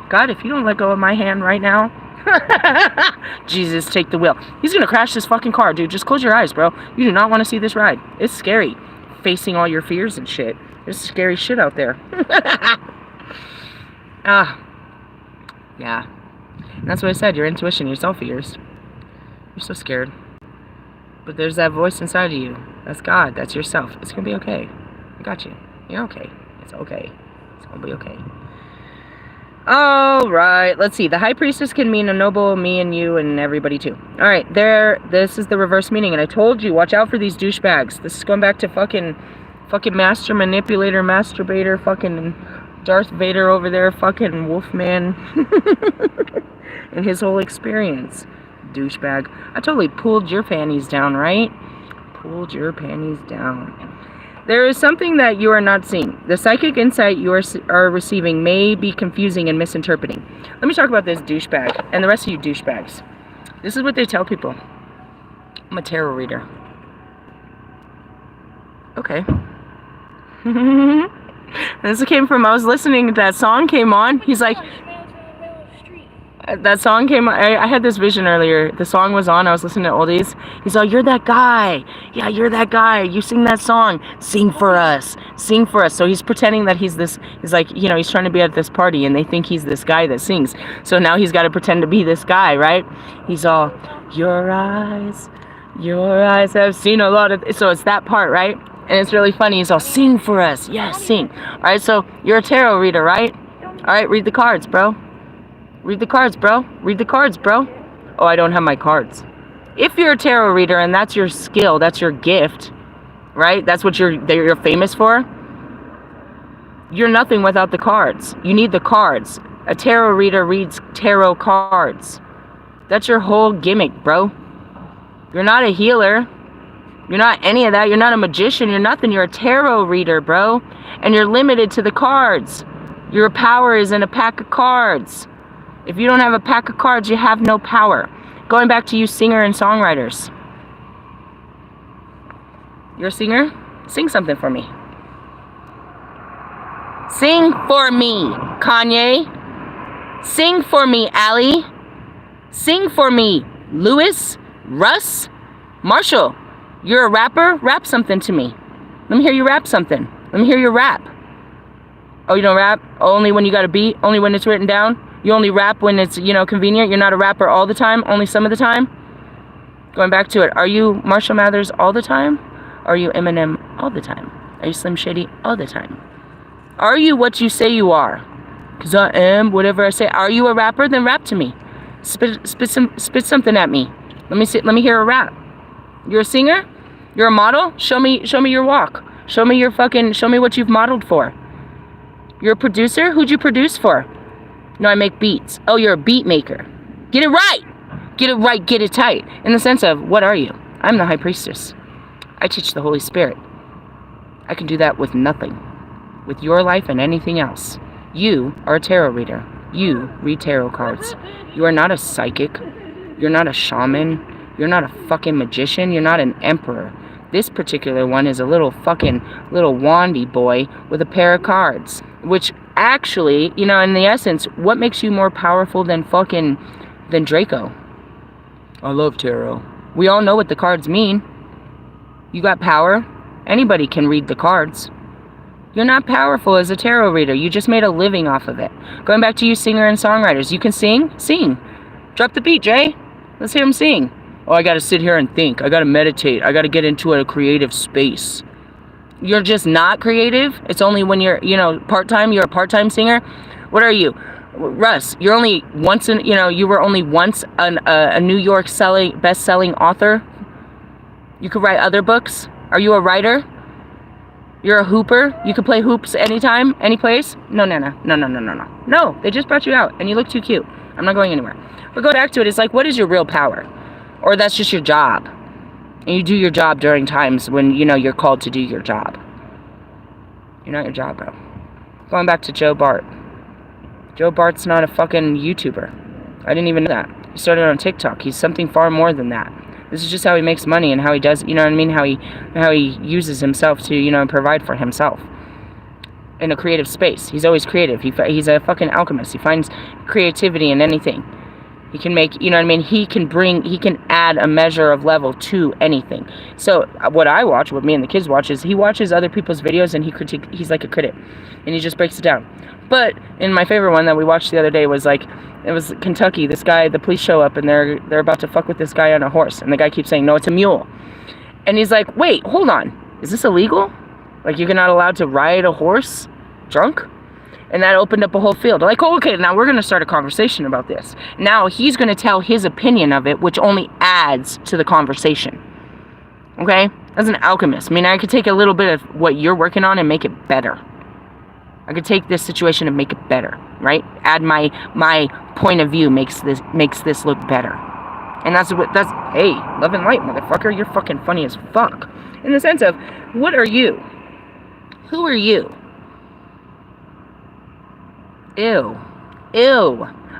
A: God, if you don't let go of my hand right now, Jesus, take the wheel. He's gonna crash this fucking car, dude. Just close your eyes, bro. You do not want to see this ride. It's scary. Facing all your fears and shit. There's scary shit out there. Yeah. And that's what I said. Your intuition, your self-fears. You're so scared. But there's that voice inside of you. That's God. That's yourself. It's gonna be okay. I got you. You're okay. It's okay. It's gonna be okay. Alright, let's see. The High Priestess can mean a noble, me and you, and everybody too. Alright, this is the reverse meaning, and I told you, watch out for these douchebags. This is going back to fucking master manipulator, masturbator, fucking Darth Vader over there, fucking Wolfman, and his whole experience. Douchebag. I totally pulled your panties down, right? Pulled your panties down. There is something that you are not seeing. The psychic insight you are receiving may be confusing and misinterpreting. Let me talk about this douchebag and the rest of you douchebags. This is what they tell people. I'm a tarot reader. Okay. And this came from, I was listening, that song came on. He's like, That song came. I had this vision earlier. The song was on. I was listening to oldies. He's like, "You're that guy. Yeah, you're that guy. You sing that song. Sing for us. Sing for us." So he's pretending that he's this. He's like, you know, he's trying to be at this party, and they think he's this guy that sings. So now he's got to pretend to be this guy, right? He's all, your eyes have seen a lot of. So it's that part, right? And it's really funny. He's all, sing for us. Yeah, sing. All right. So you're a tarot reader, right? All right. Read the cards, bro. Read the cards, bro. Read the cards, bro. Oh, I don't have my cards. If you're a tarot reader and that's your skill, that's your gift, right? That's what you're famous for. You're nothing without the cards. You need the cards. A tarot reader reads tarot cards. That's your whole gimmick, bro. You're not a healer. You're not any of that. You're not a magician. You're nothing. You're a tarot reader, bro. And you're limited to the cards. Your power is in a pack of cards. If you don't have a pack of cards, you have no power. Going back to you singer and songwriters. You're a singer? Sing something for me. Sing for me, Kanye. Sing for me, Ali. Sing for me, Lewis, Russ, Marshall. You're a rapper? Rap something to me. Let me hear you rap something. Let me hear your rap. Oh, you don't rap? Only when you got a beat? Only when it's written down? You only rap when it's, you know, convenient? You're not a rapper all the time? Only some of the time? Going back to it. Are you Marshall Mathers all the time? Are you Eminem all the time? Are you Slim Shady all the time? Are you what you say you are? Because I am whatever I say. Are you a rapper? Then rap to me. Spit something at me. Let me hear a rap. You're a singer? You're a model? Show me your walk. Show me what you've modeled for. You're a producer? Who'd you produce for? No, I make beats. Oh, you're a beat maker. Get it right. Get it right, get it tight. In the sense of, what are you? I'm the High Priestess. I teach the Holy Spirit. I can do that with nothing. With your life and anything else. You are a tarot reader. You read tarot cards. You are not a psychic. You're not a shaman. You're not a fucking magician. You're not an emperor. This particular one is a little wandy boy with a pair of cards. Which actually, you know, in the essence, what makes you more powerful than Draco? I love tarot. We all know what the cards mean. You got power. Anybody can read the cards. You're not powerful as a tarot reader. You just made a living off of it. Going back to you singer and songwriters. You can sing? Sing. Drop the beat, Jay. Let's hear him sing. Oh, I gotta sit here and think. I gotta meditate. I gotta get into a creative space. You're just not creative? It's only when you're, you know, part-time, you're a part-time singer? What are you? Russ, you're only once in, you know, you were only once a New York best-selling author? You could write other books? Are you a writer? You're a hooper? You could play hoops anytime, any place? No. No, they just brought you out and you look too cute. I'm not going anywhere. But go back to it. It's like, what is your real power? Or that's just your job. And you do your job during times when, you know, you're called to do your job. You're not your job, bro. Going back to Joe Bart. Joe Bart's not a fucking YouTuber. I didn't even know that. He started on TikTok. He's something far more than that. This is just how he makes money and how he does, you know what I mean? How he uses himself to, you know, provide for himself. In a creative space. He's always creative. He's a fucking alchemist. He finds creativity in anything. He can make, you know what I mean? He can add a measure of level to anything. So what I watch, what me and the kids watch, is he watches other people's videos and he's like a critic. And he just breaks it down. But in my favorite one that we watched the other day was like, it was Kentucky. This guy, the police show up and they're about to fuck with this guy on a horse. And the guy keeps saying, no, it's a mule. And he's like, wait, hold on. Is this illegal? Like, you're not allowed to ride a horse drunk? And that opened up a whole field. Like, oh, okay, now we're going to start a conversation about this. Now he's going to tell his opinion of it, which only adds to the conversation. Okay? As an alchemist. I mean, I could take a little bit of what you're working on and make it better. I could take this situation and make it better, right? Add my point of view makes this look better. And hey, love and light, motherfucker. You're fucking funny as fuck. In the sense of, what are you? Who are you? Ew.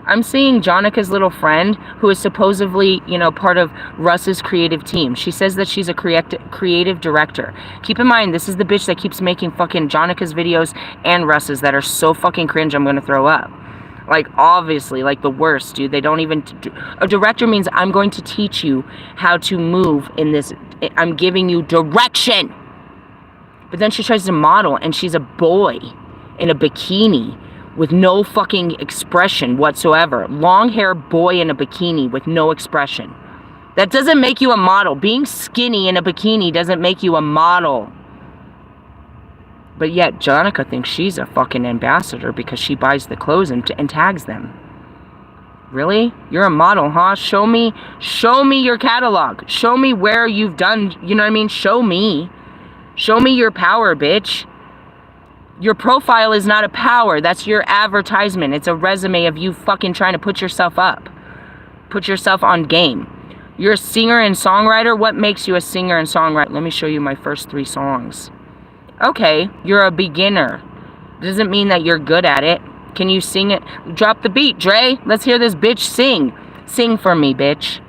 A: I'm seeing Jonica's little friend, who is supposedly, you know, part of Russ's creative team. She says that she's a creative director. Keep in mind, this is the bitch that keeps making fucking Jonica's videos and Russ's that are so fucking cringe I'm gonna throw up. Like, obviously, like the worst, dude. They don't even... A director means I'm going to teach you how to move in this... I'm giving you direction. But then she tries to model, and she's a boy in a bikini with no fucking expression whatsoever. Long hair boy in a bikini with no expression. That doesn't make you a model. Being skinny in a bikini doesn't make you a model. But yet, Jonica thinks she's a fucking ambassador because she buys the clothes and tags them. Really? You're a model, huh? Show me your catalog. Show me where you've done, you know what I mean? Show me. Show me your power, bitch. Your profile is not a power. That's your advertisement. It's a resume of you fucking trying to put yourself up. Put yourself on game. You're a singer and songwriter? What makes you a singer and songwriter? Let me show you my first 3 songs. Okay, you're a beginner. Doesn't mean that you're good at it. Can you sing it? Drop the beat, Dre. Let's hear this bitch sing. Sing for me, bitch.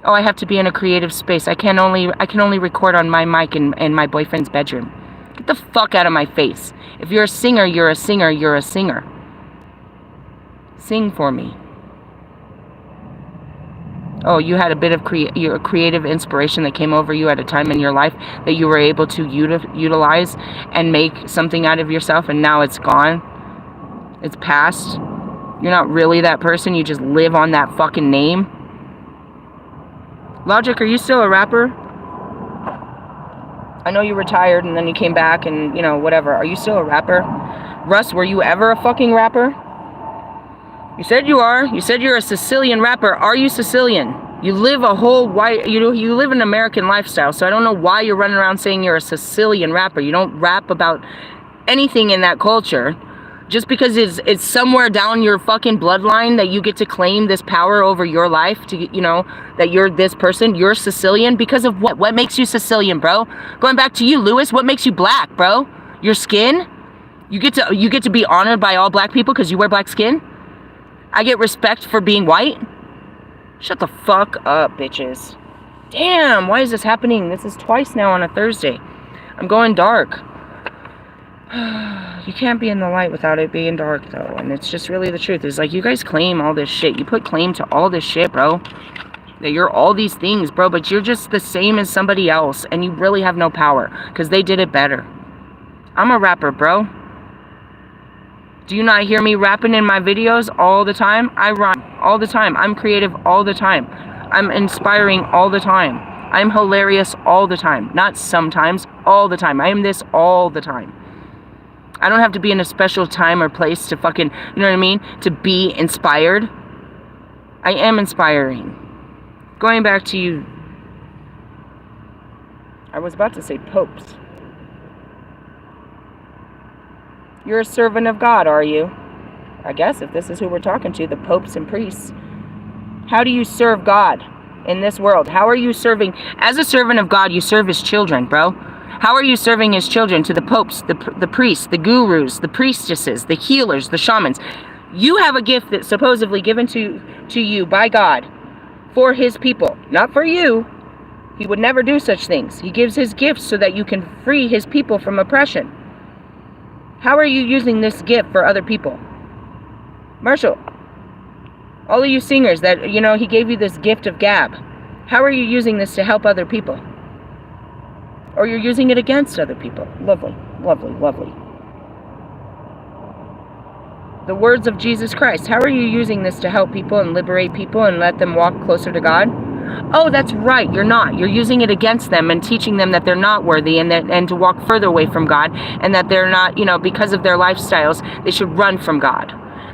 A: Oh, I have to be in a creative space. I can only record on my mic in my boyfriend's bedroom. Get the fuck out of my face. If you're a singer, you're a singer, you're a singer. Sing for me. Oh, you had a bit of creative inspiration that came over you at a time in your life that you were able to utilize and make something out of yourself, and now it's gone. It's past. You're not really that person. You just live on that fucking name. Logic, are you still a rapper? I know you retired and then you came back and, you know, whatever. Are you still a rapper? Russ, were you ever a fucking rapper? You said you are. You said you're a Sicilian rapper. Are you Sicilian? You live a whole white... You live an American lifestyle, so I don't know why you're running around saying you're a Sicilian rapper. You don't rap about anything in that culture. Just because it's somewhere down your fucking bloodline that you get to claim this power over your life, to, you know, that you're this person, you're Sicilian, because of what? What makes you Sicilian, bro? Going back to you, Lewis, what makes you black, bro? Your skin? You get to be honored by all black people because you wear black skin? I get respect for being white? Shut the fuck up, bitches. Damn, why is this happening? This is twice now on a Thursday. I'm going dark. You can't be in the light without it being dark, though. And it's just really the truth. It's like, you guys claim all this shit. You put claim to all this shit, bro. That you're all these things, bro. But you're just the same as somebody else. And you really have no power. Because they did it better. I'm a rapper, bro. Do you not hear me rapping in my videos all the time? I rhyme all the time. I'm creative all the time. I'm inspiring all the time. I'm hilarious all the time. Not sometimes, all the time. I am this all the time. I don't have to be in a special time or place to fucking, you know what I mean? To be inspired. I am inspiring. Going back to you. I was about to say popes. You're a servant of God, are you? I guess if this is who we're talking to, the popes and priests. How do you serve God in this world? How are you serving? As a servant of God, you serve his children, bro. How are you serving his children? To the popes, the priests, the gurus, the priestesses, the healers, the shamans. You have a gift that's supposedly given to you by God for his people, not for you. He would never do such things. He gives his gifts so that you can free his people from oppression. How are you using this gift for other people? Marshall, all of you singers that, you know, he gave you this gift of gab. How are you using this to help other people? Or you're using it against other people. Lovely, lovely, lovely. The words of Jesus Christ. How are you using this to help people and liberate people and let them walk closer to God? Oh, that's right. You're not. You're using it against them and teaching them that they're not worthy and to walk further away from God, and that they're not, you know, because of their lifestyles, they should run from God.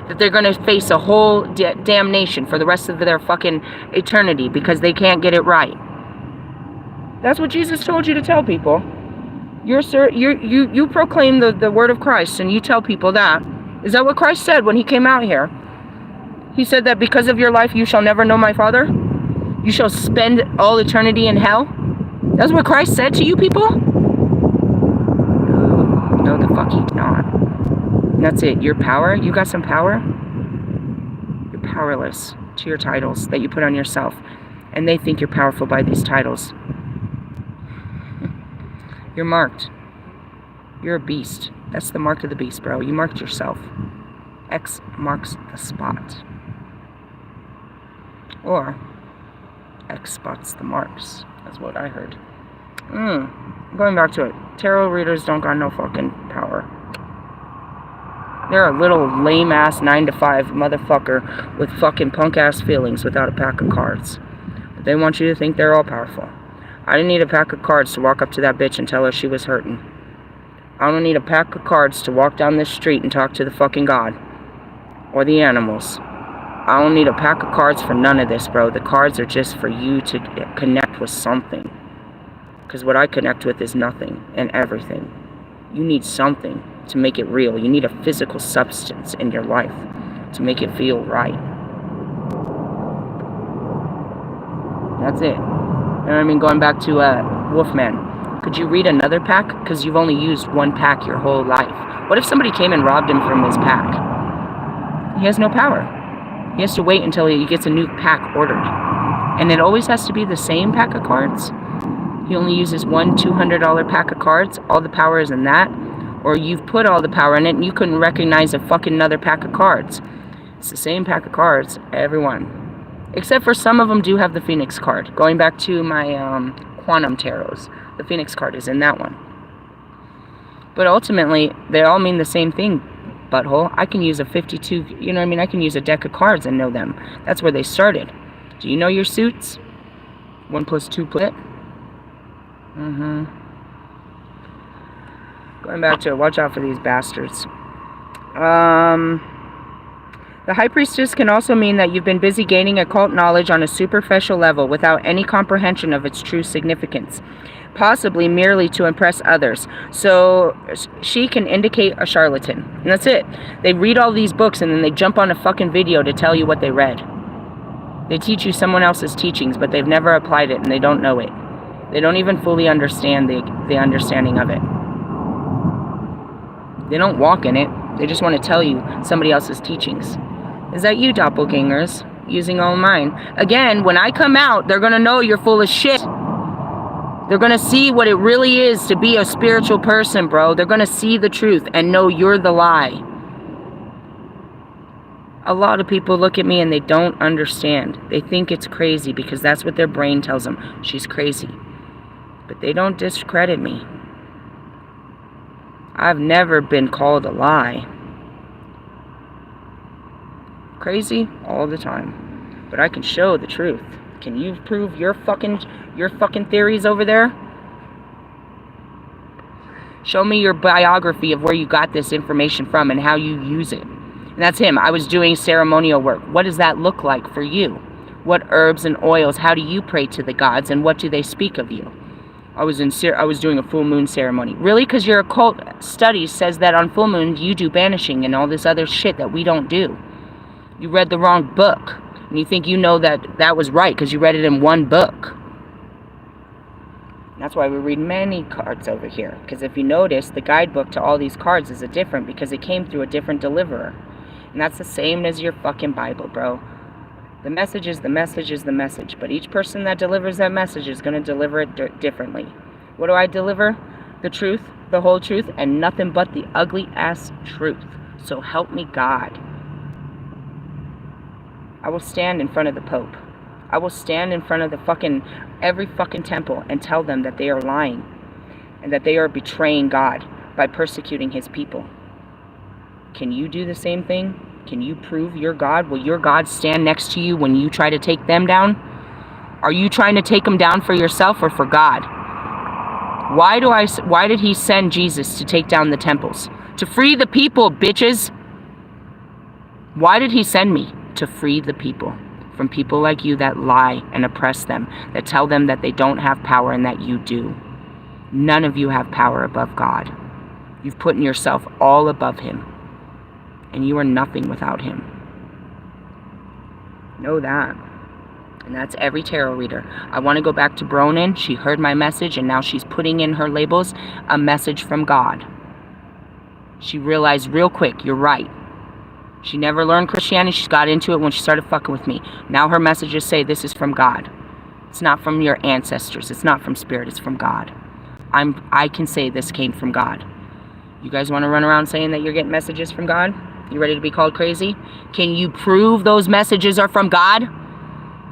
A: That they're going to face a whole damnation for the rest of their fucking eternity because they can't get it right. That's what Jesus told you to tell people. You proclaim the word of Christ and you tell people that. Is that what Christ said when he came out here? He said that because of your life you shall never know my Father? You shall spend all eternity in hell? That's what Christ said to you people? No, the fuck he's not. That's it. Your power? You got some power? You're powerless to your titles that you put on yourself. And they think you're powerful by these titles. You're marked. You're a beast. That's the mark of the beast, bro. You marked yourself. X marks the spot. Or X spots the marks. That's what I heard. Going back to it. Tarot readers don't got no fucking power. They're a little lame-ass 9-to-5 motherfucker with fucking punk-ass feelings without a pack of cards. But they want you to think they're all powerful. I didn't need a pack of cards to walk up to that bitch and tell her she was hurting. I don't need a pack of cards to walk down this street and talk to the fucking God. Or the animals. I don't need a pack of cards for none of this, bro. The cards are just for you to connect with something. Because what I connect with is nothing and everything. You need something to make it real. You need a physical substance in your life to make it feel right. That's it. You know what I mean? Going back to Wolfman. Could you read another pack? Because you've only used one pack your whole life. What if somebody came and robbed him from his pack? He has no power. He has to wait until he gets a new pack ordered. And it always has to be the same pack of cards. He only uses one $200 pack of cards. All the power is in that. Or you've put all the power in it and you couldn't recognize a fucking another pack of cards. It's the same pack of cards, everyone. Except for some of them do have the Phoenix card. Going back to my Quantum Tarots. The Phoenix card is in that one. But ultimately, they all mean the same thing, butthole. I can use a 52, you know what I mean? I can use a deck of cards and know them. That's where they started. Do you know your suits? 1 + 2 split? Going back to it, watch out for these bastards. The High Priestess can also mean that you've been busy gaining occult knowledge on a superficial level without any comprehension of its true significance, possibly merely to impress others. So she can indicate a charlatan. And that's it. They read all these books and then they jump on a fucking video to tell you what they read. They teach you someone else's teachings, but they've never applied it and they don't know it. They don't even fully understand the understanding of it. They don't walk in it. They just want to tell you somebody else's teachings. Is that you, doppelgangers? Using all mine. Again, when I come out, they're going to know you're full of shit. They're going to see what it really is to be a spiritual person, bro. They're going to see the truth and know you're the lie. A lot of people look at me and they don't understand. They think it's crazy because that's what their brain tells them. She's crazy. But they don't discredit me. I've never been called a lie. Crazy all the time. But I can show the truth. Can you prove your fucking theories over there? Show me your biography of where you got this information from and how you use it. And that's him. I was doing ceremonial work. What does that look like for you? What herbs and oils? How do you pray to the gods and what do they speak of you? I was doing a full moon ceremony. Really? Because your occult studies says that on full moon you do banishing and all this other shit that we don't do. You read the wrong book. And you think you know that was right because you read it in one book. And that's why we read many cards over here. Because if you notice, the guidebook to all these cards is different because it came through a different deliverer. And that's the same as your fucking Bible, bro. The message is the message is the message. But each person that delivers that message is going to deliver it differently. What do I deliver? The truth, the whole truth, and nothing but the ugly ass truth. So help me God. I will stand in front of the Pope. I will stand in front of every fucking temple and tell them that they are lying. And that they are betraying God by persecuting his people. Can you do the same thing? Can you prove your God? Will your God stand next to you when you try to take them down? Are you trying to take them down for yourself or for God? Why did he send Jesus to take down the temples? To free the people, bitches. Why did he send me? To free the people from people like you that lie and oppress them, that tell them that they don't have power and that you do. None of you have power above God. You've put yourself all above him. And you are nothing without him. Know that. And that's every tarot reader. I want to go back to Bronin. She heard my message and now she's putting in her labels a message from God. She realized real quick, you're right. She never learned Christianity. She got into it when she started fucking with me. Now her messages say this is from God. It's not from your ancestors. It's not from spirit. It's from God. I can say this came from God. You guys want to run around saying that you're getting messages from God? You ready to be called crazy? Can you prove those messages are from God?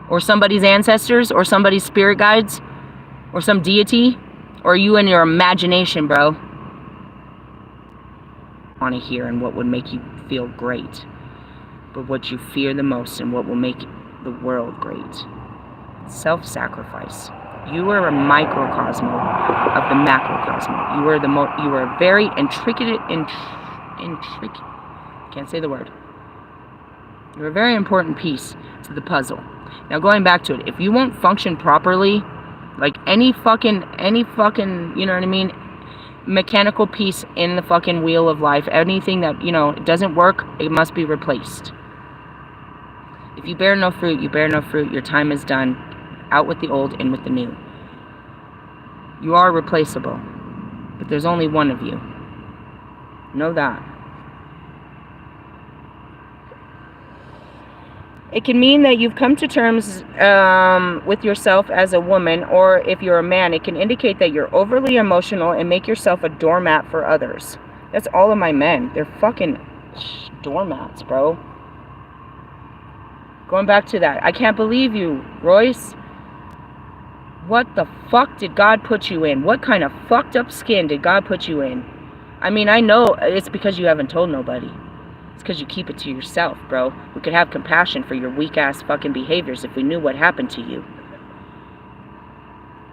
A: Or somebody's ancestors? Or somebody's spirit guides? Or some deity? Or are you in your imagination, bro? Want to hear and what would make you feel great. But what you fear the most and what will make the world great. Self-sacrifice. You are a microcosm of the macrocosm. You are a very intricate, can't say the word. You're a very important piece to the puzzle. Now going back to it, if you won't function properly, like any fucking, you know what I mean, mechanical piece in the fucking wheel of life, anything that, you know, doesn't work, it must be replaced. If you bear no fruit, you bear no fruit. Your time is done. Out with the old, in with the new. You are replaceable, but there's only one of you. Know that. It can mean that you've come to terms with yourself as a woman, or if you're a man, it can indicate that you're overly emotional and make yourself a doormat for others. That's all of my men. They're fucking doormats, bro. Going back to that. I can't believe you, Royce. What the fuck did God put you in? What kind of fucked up skin did God put you in? I mean, I know it's because you haven't told nobody. It's because you keep it to yourself, bro. We could have compassion for your weak-ass fucking behaviors if we knew what happened to you.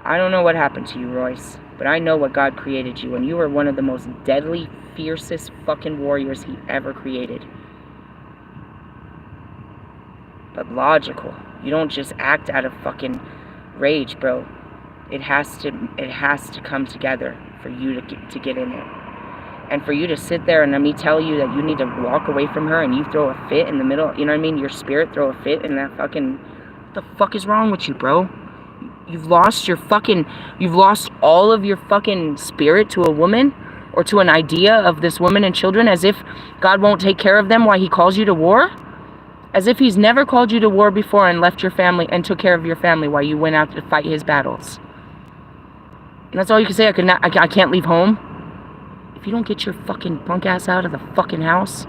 A: I don't know what happened to you, Royce, but I know what God created you, and you are one of the most deadly, fiercest fucking warriors He ever created. But logical. You don't just act out of fucking rage, bro. It has to come together for you to get in it. And for you to sit there and let me tell you that you need to walk away from her and you throw a fit in the middle, you know what I mean? Your spirit throw a fit in that fucking... What the fuck is wrong with you, bro? You've lost all of your fucking spirit to a woman? Or to an idea of this woman and children, as if God won't take care of them while He calls you to war? As if He's never called you to war before and left your family and took care of your family while you went out to fight His battles. And that's all you can say. I can't leave home. If you don't get your fucking punk ass out of the fucking house,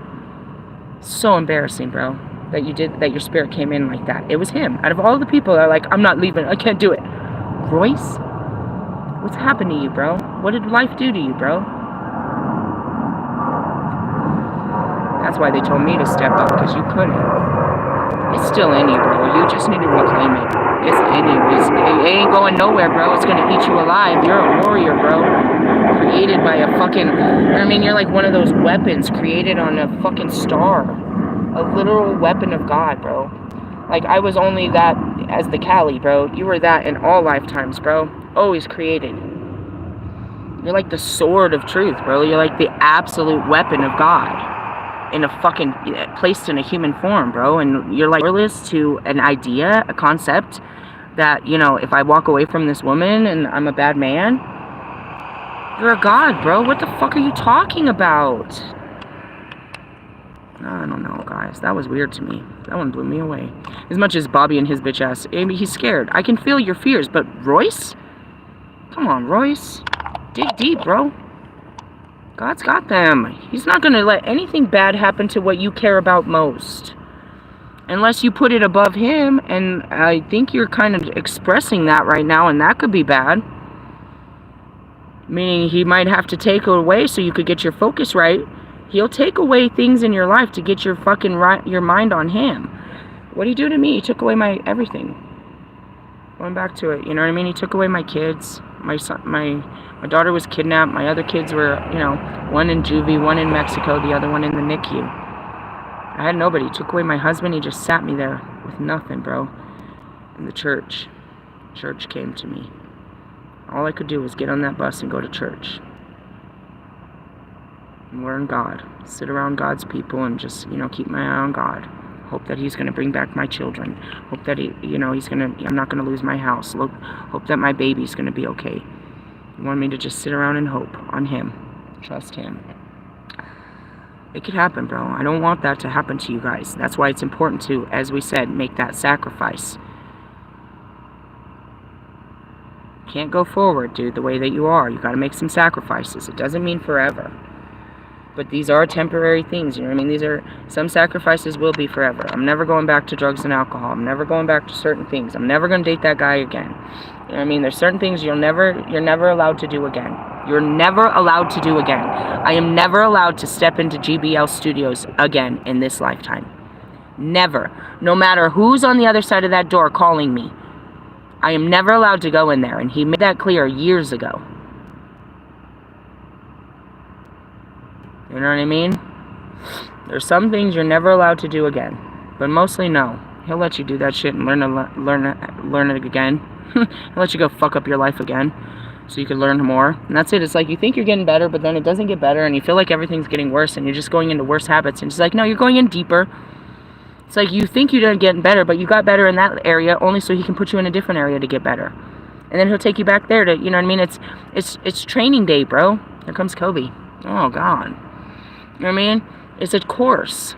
A: so embarrassing, bro, that your spirit came in like that. It was Him. Out of all the people that are like, I'm not leaving, I can't do it. Royce, what's happened to you, bro? What did life do to you, bro? That's why they told me to step up, because you couldn't. It's still in you, bro. You just need to reclaim it. It's in you. It ain't going nowhere, bro. It's gonna eat you alive. You're a warrior, bro. Created by a fucking... I mean, you're like one of those weapons created on a fucking star. A literal weapon of God, bro. Like, I was only that as the Kali, bro. You were that in all lifetimes, bro. Always created. You're like the sword of truth, bro. You're like the absolute weapon of God. In a fucking... placed in a human form, bro. And you're like powerless to an idea, a concept that, you know, if I walk away from this woman and I'm a bad man, you're a god, bro. What the fuck are you talking about? I don't know, guys. That was weird to me. That one blew me away. As much as Bobby and his bitch ass, maybe he's scared. I can feel your fears, but Royce? Come on, Royce. Dig deep, bro. God's got them. He's not going to let anything bad happen to what you care about most. Unless you put it above Him, and I think you're kind of expressing that right now, and that could be bad. Meaning He might have to take it away so you could get your focus right. He'll take away things in your life to get your fucking your mind on Him. What did He do to me? He took away my everything. Going back to it, you know what I mean? He took away my kids. My son, my daughter was kidnapped. My other kids were, you know, one in juvie, one in Mexico, the other one in the NICU. I had nobody. He took away my husband. He just sat me there with nothing, bro. And the church came to me. All I could do was get on that bus and go to church. And learn God. Sit around God's people and just, you know, keep my eye on God. Hope that He's going to bring back my children. Hope that I'm not going to lose my house. Hope that my baby's going to be okay. You want me to just sit around and hope on Him. Trust Him. It could happen, bro. I don't want that to happen to you guys. That's why it's important to, as we said, make that sacrifice. Can't go forward, dude, the way that you are. You got to make some sacrifices. It doesn't mean forever. But these are temporary things, you know what I mean? These are, some sacrifices will be forever. I'm never going back to drugs and alcohol. I'm never going back to certain things. I'm never going to date that guy again. You know what I mean? There's certain things you're never allowed to do again. You're never allowed to do again. I am never allowed to step into GBL Studios again in this lifetime. Never. No matter who's on the other side of that door calling me. I am never allowed to go in there. And he made that clear years ago. You know what I mean? There's some things you're never allowed to do again. But mostly no. He'll let you do that shit and learn it again. He'll let you go fuck up your life again. So you can learn more. And that's it. It's like you think you're getting better, but then it doesn't get better. And you feel like everything's getting worse. And you're just going into worse habits. And it's like, no, you're going in deeper. It's like you think you're getting better, but you got better in that area only so he can put you in a different area to get better. And then he'll take you back there to, you know what I mean? It's training day, bro. Here comes Kobe. Oh, God. You know what I mean? It's a course.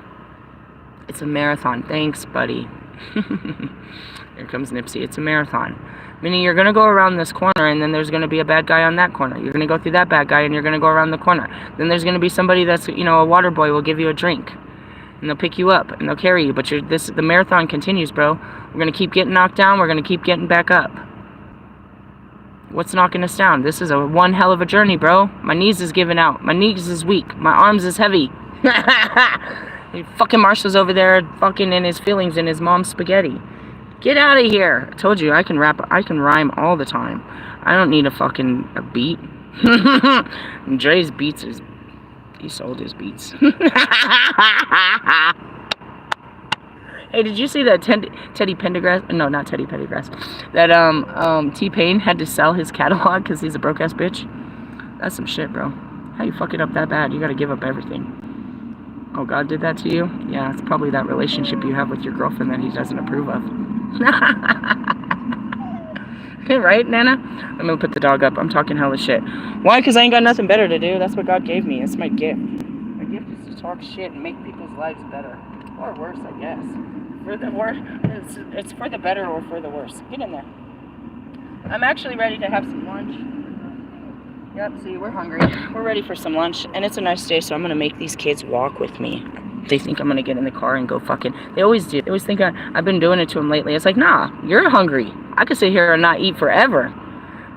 A: It's a marathon. Thanks, buddy. Here comes Nipsey. It's a marathon. Meaning you're going to go around this corner and then there's going to be a bad guy on that corner. You're going to go through that bad guy and you're going to go around the corner. Then there's going to be somebody that's, you know, a water boy will give you a drink. And they'll pick you up and they'll carry you. But the marathon continues, bro. We're going to keep getting knocked down. We're going to keep getting back up. What's knocking us down? This is one hell of a journey, bro. My knees is giving out. My knees is weak. My arms is heavy. Fucking Marshall's over there fucking in his feelings in his mom's spaghetti. Get out of here. I told you, I can rap. I can rhyme all the time. I don't need a beat. Dre's beats is... He sold his beats. Hey, did you see that Teddy Pendergrass? No, not Teddy Pendergrass. That T-Pain had to sell his catalog because he's a broke ass bitch. That's some shit, bro. How you fuck it up that bad? You gotta give up everything. Oh, God did that to you? Yeah, it's probably that relationship you have with your girlfriend that he doesn't approve of. Right, Nana? I'm gonna put the dog up. I'm talking hella shit. Why? Because I ain't got nothing better to do. That's what God gave me. It's my gift. My gift is to talk shit and make people's lives better. Or worse, I guess. For the worse, it's for the better or for the worse. Get in there. I'm actually ready to have some lunch. Yep, see, we're hungry. We're ready for some lunch, and it's a nice day, so I'm gonna make these kids walk with me. They think I'm gonna get in the car and go fucking... They always do. They always think I've been doing it to them lately. It's like, nah, you're hungry. I could sit here and not eat forever.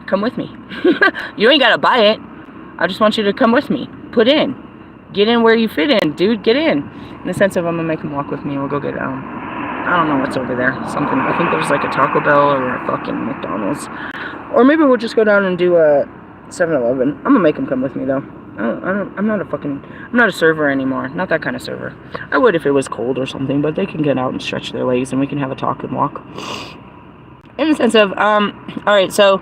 A: Come with me. You ain't gotta buy it. I just want you to come with me. Put in. Get in where you fit in, dude. Get in. In the sense of I'm gonna make them walk with me and we'll go get, I don't know what's over there. Something. I think there's like a Taco Bell or a fucking McDonald's. Or maybe we'll just go down and do a 7-Eleven. I'm gonna make them come with me though. I'm not a server anymore. Not that kind of server. I would if it was cold or something, but they can get out and stretch their legs and we can have a talk and walk. In the sense of, alright, so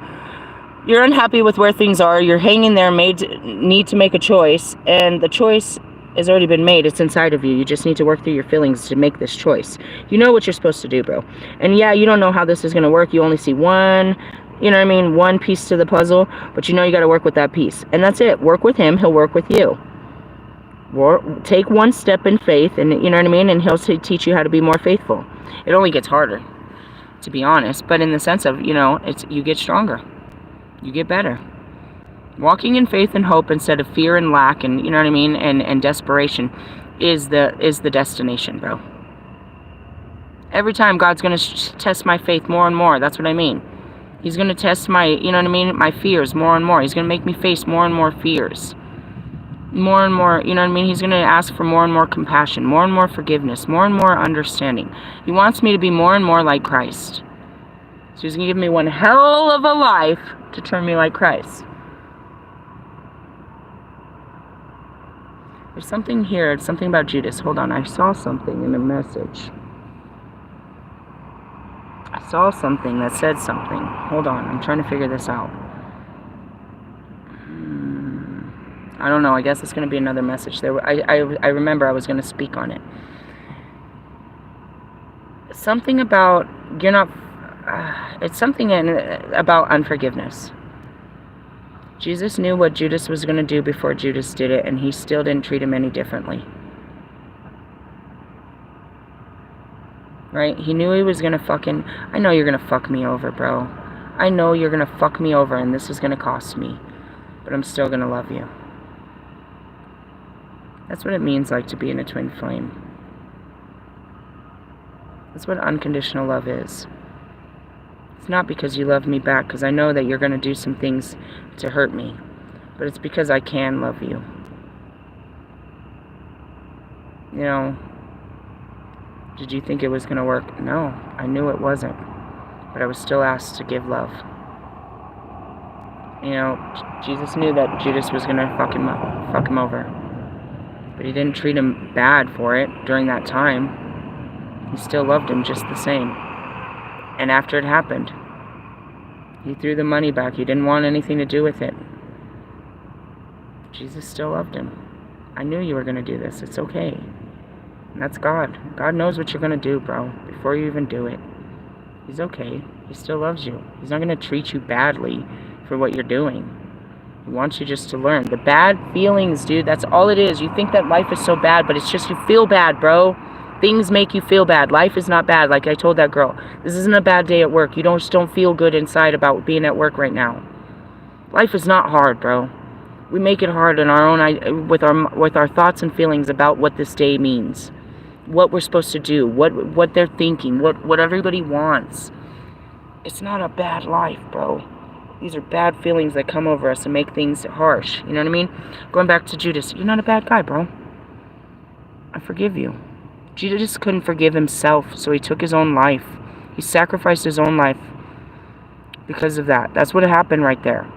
A: you're unhappy with where things are. You're hanging there, need to make a choice, and the choice has already been made. It's inside of you. You just need to work through your feelings to make this choice. You know what you're supposed to do, bro. And yeah, you don't know how this is going to work. You only see one, you know what I mean, one piece to the puzzle, but you know you got to work with that piece. And that's it. Work with him. He'll work with you. Take one step in faith, and you know what I mean, and he'll teach you how to be more faithful. It only gets harder, to be honest, but in the sense of, you know, you get stronger. You get better. Walking in faith and hope instead of fear and lack and, you know what I mean, and desperation is the destination, bro. Every time God's going to test my faith more and more. That's what I mean. He's going to test my, you know what I mean, my fears more and more. He's going to make me face more and more fears. More and more, you know what I mean? He's going to ask for more and more compassion, more and more forgiveness, more and more understanding. He wants me to be more and more like Christ. So he's going to give me one hell of a life to turn me like Christ. There's something here. It's something about Judas. Hold on. I saw something in a message. I saw something that said something. Hold on. I'm trying to figure this out. I don't know. I guess it's going to be another message. I remember I was going to speak on it. Something about... You're not... it's something about unforgiveness. Jesus knew what Judas was going to do before Judas did it, and he still didn't treat him any differently. Right? He knew he was going to fucking... I know you're going to fuck me over, bro. I know you're going to fuck me over, and this is going to cost me. But I'm still going to love you. That's what it means like to be in a twin flame. That's what unconditional love is. It's not because you love me back, because I know that you're going to do some things to hurt me. But it's because I can love you. You know, did you think it was going to work? No, I knew it wasn't. But I was still asked to give love. You know, Jesus knew that Judas was going to fuck him over. But he didn't treat him bad for it during that time. He still loved him just the same. And after it happened, he threw the money back. He didn't want anything to do with it. Jesus still loved him. I knew you were going to do this. It's okay. And that's God. God knows what you're going to do, bro, before you even do it. He's okay. He still loves you. He's not going to treat you badly for what you're doing. He wants you just to learn. The bad feelings, dude, that's all it is. You think that life is so bad, but it's just you feel bad, bro. Things make you feel bad. Life is not bad. Like I told that girl, this isn't a bad day at work. You just don't feel good inside about being at work right now. Life is not hard, bro. We make it hard in our own with our thoughts and feelings about what this day means, what we're supposed to do, what they're thinking, what everybody wants. It's not a bad life, bro. These are bad feelings that come over us and make things harsh. You know what I mean? Going back to Judas, you're not a bad guy, bro. I forgive you. Judas couldn't forgive himself, so he took his own life. He sacrificed his own life because of that. That's what happened right there.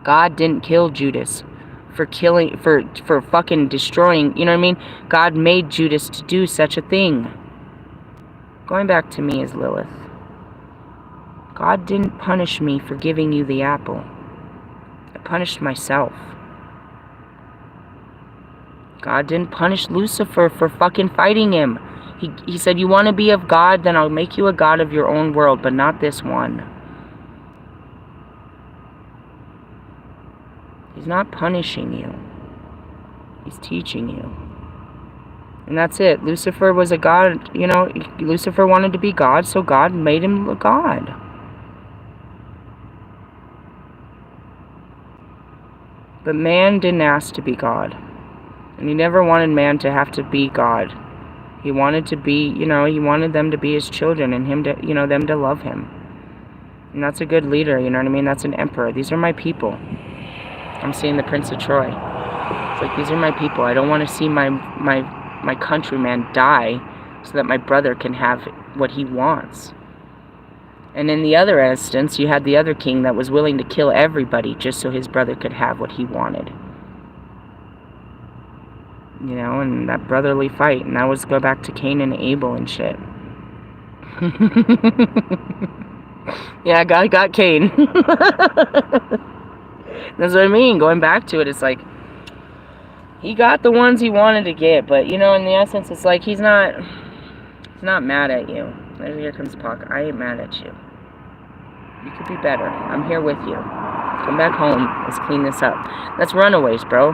A: God didn't kill Judas for fucking destroying, you know what I mean? God made Judas to do such a thing. Going back to me as Lilith. God didn't punish me for giving you the apple. I punished myself. God didn't punish Lucifer for fucking fighting him. He said, you want to be of God, then I'll make you a god of your own world, but not this one. He's not punishing you. He's teaching you. And that's it. Lucifer was a god, you know, Lucifer wanted to be God, so God made him a god. But man didn't ask to be God. And he never wanted man to have to be God. He wanted to be, you know, he wanted them to be his children and him to, you know, them to love him. And that's a good leader, you know what I mean? That's an emperor. These are my people. I'm seeing the Prince of Troy. It's like, these are my people. I don't want to see my countryman die so that my brother can have what he wants. And in the other instance, you had the other king that was willing to kill everybody just so his brother could have what he wanted. You know, and that brotherly fight. And that was go back to Cain and Abel and shit. Yeah, God got Cain. That's what I mean. Going back to it, it's like, he got the ones he wanted to get. But, you know, in the essence, it's like he's not mad at you. Here comes Puck. I ain't mad at you. You could be better. I'm here with you. Come back home. Let's clean this up. That's runaways, bro.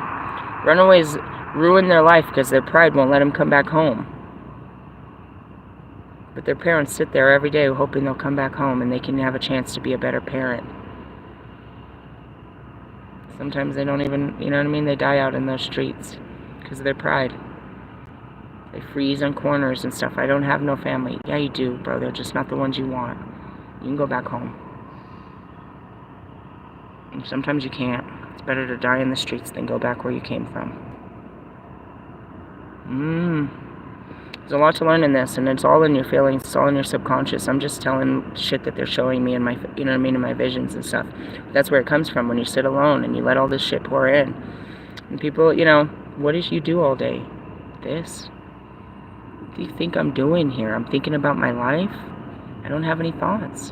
A: Runaways ruin their life because their pride won't let them come back home. But their parents sit there every day hoping they'll come back home and they can have a chance to be a better parent. Sometimes they don't even, you know what I mean? They die out in those streets because of their pride. They freeze on corners and stuff. I don't have no family. Yeah, you do, bro. They're just not the ones you want. You can go back home. And sometimes you can't. It's better to die in the streets than go back where you came from. There's a lot to learn in this, and it's all in your feelings. It's all in your subconscious. I'm just telling shit that they're showing me in my, you know what I mean, in my visions and stuff. That's where it comes from when you sit alone and you let all this shit pour in. And people, you know, what did you do all day? This. What do you think I'm doing here? I'm thinking about my life. I don't have any thoughts.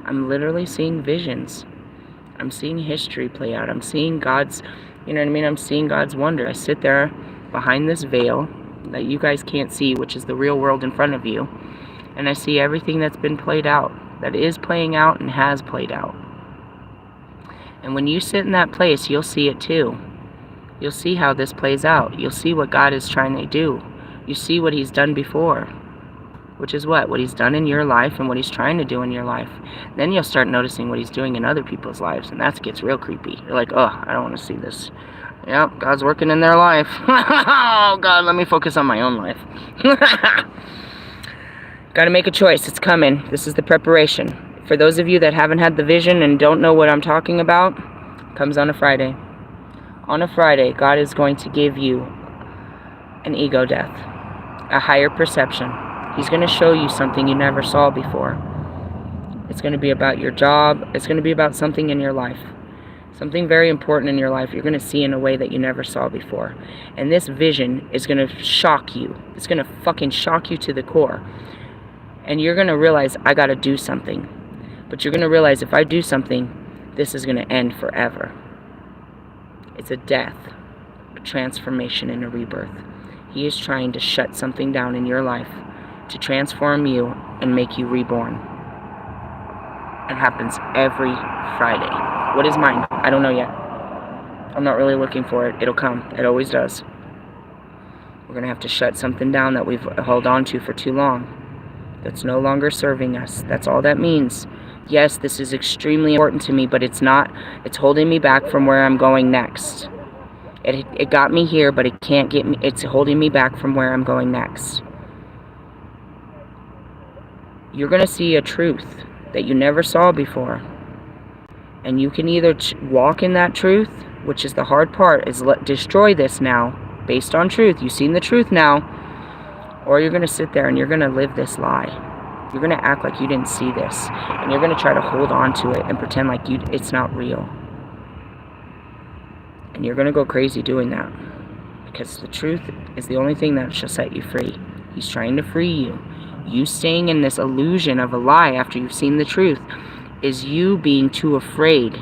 A: I'm literally seeing visions. I'm seeing history play out. I'm seeing God's, you know what I mean? I'm seeing God's wonder. I sit there behind this veil that you guys can't see, which is the real world in front of you, and I see everything that's been played out, that is playing out and has played out. And when you sit in that place, you'll see it too. You'll see how this plays out. You'll see what God is trying to do. You see what he's done before, which is what he's done in your life and what he's trying to do in your life. Then you'll start noticing what he's doing in other people's lives, and that gets real creepy. You're like, oh, I don't want to see this. Yep, God's working in their life. Oh, God, let me focus on my own life. Gotta make a choice. It's coming. This is the preparation. For those of you that haven't had the vision and don't know what I'm talking about, it comes on a Friday. On a Friday, God is going to give you an ego death, a higher perception. He's going to show you something you never saw before. It's going to be about your job. It's going to be about something in your life. Something very important in your life you're going to see in a way that you never saw before. And this vision is going to shock you. It's going to fucking shock you to the core. And you're going to realize, I got to do something. But you're going to realize, if I do something, this is going to end forever. It's a death, a transformation, and a rebirth. He is trying to shut something down in your life to transform you and make you reborn. It happens every Friday. What is mine? I don't know yet. I'm not really looking for it. It'll come. It always does. We're going to have to shut something down that we've held on to for too long. That's no longer serving us. That's all that means. Yes, this is extremely important to me, but it's not. It's holding me back from where I'm going next. It got me here, but it can't get me. It's holding me back from where I'm going next. You're going to see a truth that you never saw before. And you can either walk in that truth, which is the hard part, is destroy this now, based on truth. You've seen the truth now. Or you're going to sit there and you're going to live this lie. You're going to act like you didn't see this. And you're going to try to hold on to it and pretend like it's not real. And you're going to go crazy doing that. Because the truth is the only thing that shall set you free. He's trying to free you. You staying in this illusion of a lie after you've seen the truth is you being too afraid.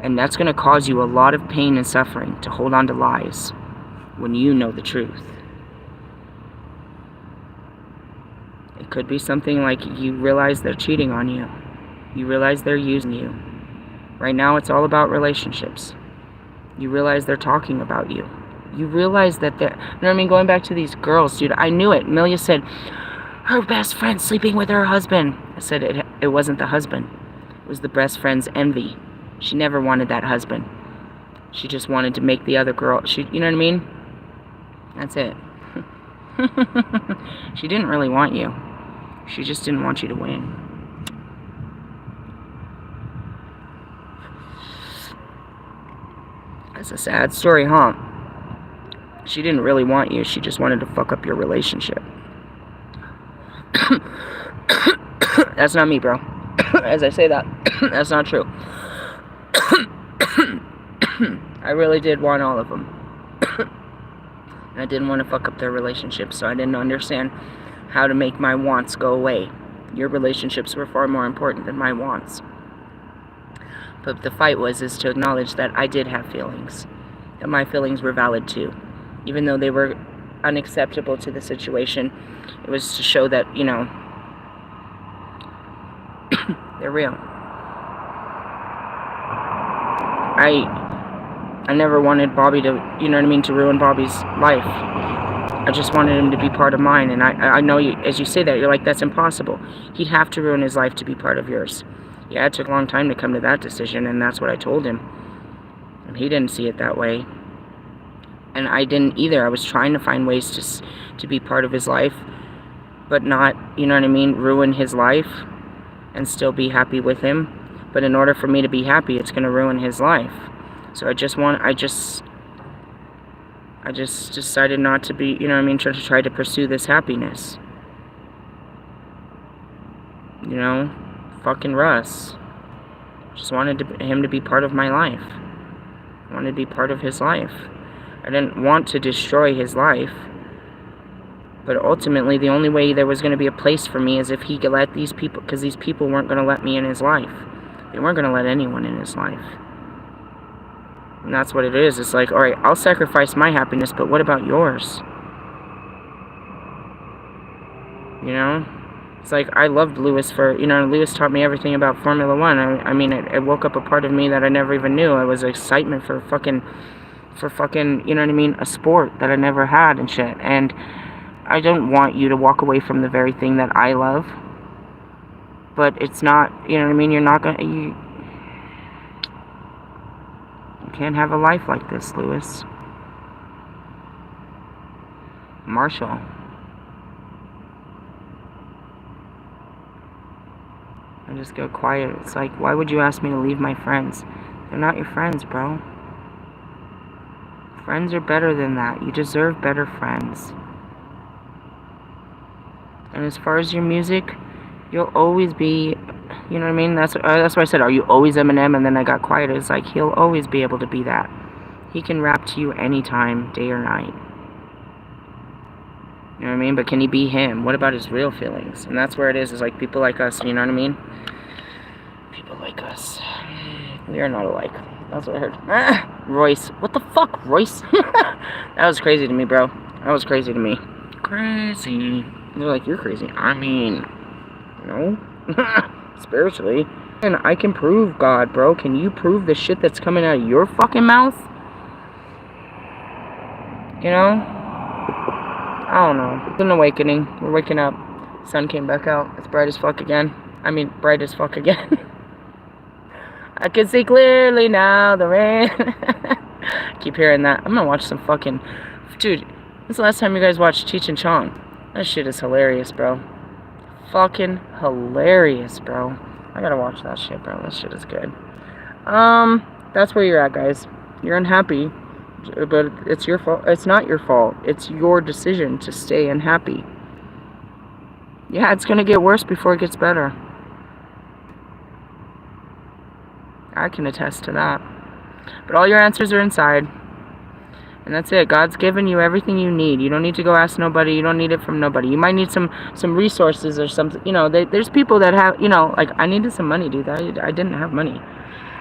A: And that's going to cause you a lot of pain and suffering to hold on to lies when you know the truth. It could be something like you realize they're cheating on you. You realize they're using you. Right now it's all about relationships. You realize they're talking about you. You realize that they're, you know what I mean? Going back to these girls, dude, I knew it. Amelia said, her best friend sleeping with her husband. I said it wasn't the husband. It was the best friend's envy. She never wanted that husband. She just wanted to make the other girl, you know what I mean? That's it. She didn't really want you. She just didn't want you to win. That's a sad story, huh? She didn't really want you. She just wanted to fuck up your relationship. That's not me, bro. As I say that, that's not true. I really did want all of them. I didn't want to fuck up their relationship, so I didn't understand how to make my wants go away. Your relationships were far more important than my wants. But the fight is to acknowledge that I did have feelings. That my feelings were valid too. Even though they were unacceptable to the situation, it was to show that, you know, they're real. I never wanted Bobby to, you know what I mean, to ruin Bobby's life. I just wanted him to be part of mine. And I know you, as you say that, you're like, that's impossible. He'd have to ruin his life to be part of yours. Yeah, it took a long time to come to that decision, and that's what I told him. And he didn't see it that way. And I didn't either. I was trying to find ways to be part of his life, but not, you know what I mean, ruin his life and still be happy with him. But in order for me to be happy, it's going to ruin his life. So I just decided not to be, you know what I mean, to try to pursue this happiness. You know, fucking Russ. Just wanted him to be part of my life. I wanted to be part of his life. I didn't want to destroy his life. But ultimately, the only way there was going to be a place for me is if he could let these people, because these people weren't going to let me in his life. They weren't going to let anyone in his life. And that's what it is. It's like, alright, I'll sacrifice my happiness, but what about yours? You know? It's like, I loved Lewis for, you know, Lewis taught me everything about Formula One. I mean, it woke up a part of me that I never even knew. It was excitement for fucking, you know what I mean, a sport that I never had and shit. And I don't want you to walk away from the very thing that I love. But it's not, you know what I mean, you're not gonna, You can't have a life like this, Lewis. Marshall. I just go quiet. It's like, why would you ask me to leave my friends? They're not your friends, bro. Friends are better than that. You deserve better friends. And as far as your music, you'll always be, you know what I mean? That's why I said, are you always Eminem? And then I got quiet. It's like, he'll always be able to be that. He can rap to you anytime, day or night. You know what I mean? But can he be him? What about his real feelings? And that's where it is like people like us, you know what I mean? People like us. We are not alike. That's what I heard. Royce. What the fuck, Royce? That was crazy to me, bro. That was crazy to me. Crazy. They're like, you're crazy. I mean, no. Spiritually. And I can prove God, bro. Can you prove the shit that's coming out of your fucking mouth? You know? I don't know. It's an awakening. We're waking up. Sun came back out. It's bright as fuck again. I mean, bright as fuck again. I can see clearly now the rain. Keep hearing that. I'm gonna watch some fucking... Dude, when's the last time you guys watched Cheech and Chong? That shit is hilarious, bro. Fucking hilarious, bro. I gotta watch that shit, bro. That shit is good. That's where you're at, guys. You're unhappy. But it's your fault. It's not your fault. It's your decision to stay unhappy. Yeah, it's gonna get worse before it gets better. I can attest to that. But all your answers are inside. And that's it. God's given you everything you need. You don't need to go ask nobody. You don't need it from nobody. You might need some resources or something. You know, there's people that have, you know, like, I needed some money, dude. I didn't have money.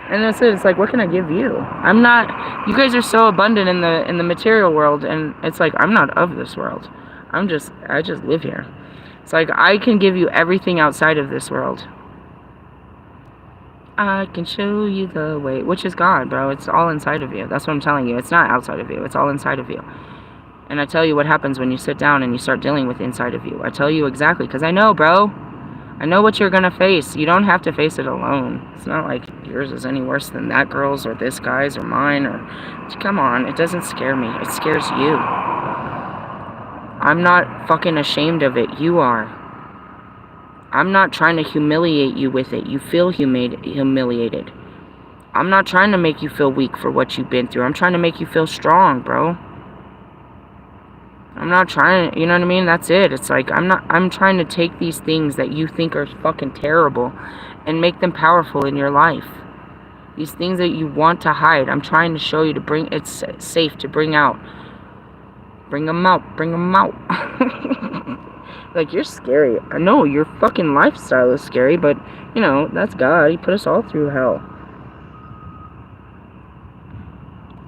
A: And that's it. It's like, what can I give you? I'm not... You guys are so abundant in the material world, and it's like, I'm not of this world. I just live here. It's like, I can give you everything outside of this world. I can show you the way, which is God, bro. It's all inside of you. That's what I'm telling you. It's not outside of you. It's all inside of you. And I tell you what happens when you sit down and you start dealing with inside of you. I tell you exactly, because I know, bro. I know what you're going to face. You don't have to face it alone. It's not like yours is any worse than that girl's or this guy's or mine. Or come on, it doesn't scare me. It scares you. I'm not fucking ashamed of it. You are. I'm not trying to humiliate you with it. You feel humiliated. I'm not trying to make you feel weak for what you've been through. I'm trying to make you feel strong, bro. I'm not trying to, you know what I mean? That's it. It's like, I'm trying to take these things that you think are fucking terrible and make them powerful in your life. These things that you want to hide, I'm trying to show you to bring, it's safe to bring out. Bring them out. Bring them out. Like, you're scary. I know, your fucking lifestyle is scary, but, you know, that's God. He put us all through hell.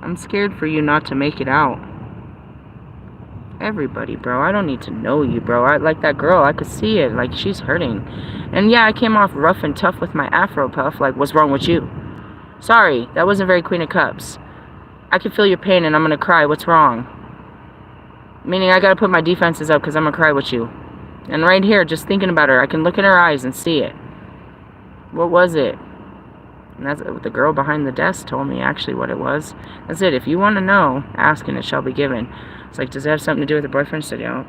A: I'm scared for you not to make it out. Everybody, bro. I don't need to know you, bro. Like that girl, I could see it. Like, she's hurting. And yeah, I came off rough and tough with my afro puff. Like, what's wrong with you? Sorry, that wasn't very Queen of Cups. I can feel your pain and I'm gonna cry. What's wrong? Meaning I gotta put my defenses up because I'm gonna cry with you. And right here, just thinking about her, I can look in her eyes and see it. What was it? And that's the girl behind the desk told me actually what it was. That's it. If you want to know, ask and it shall be given. It's like, does it have something to do with the boyfriend? I said, yeah.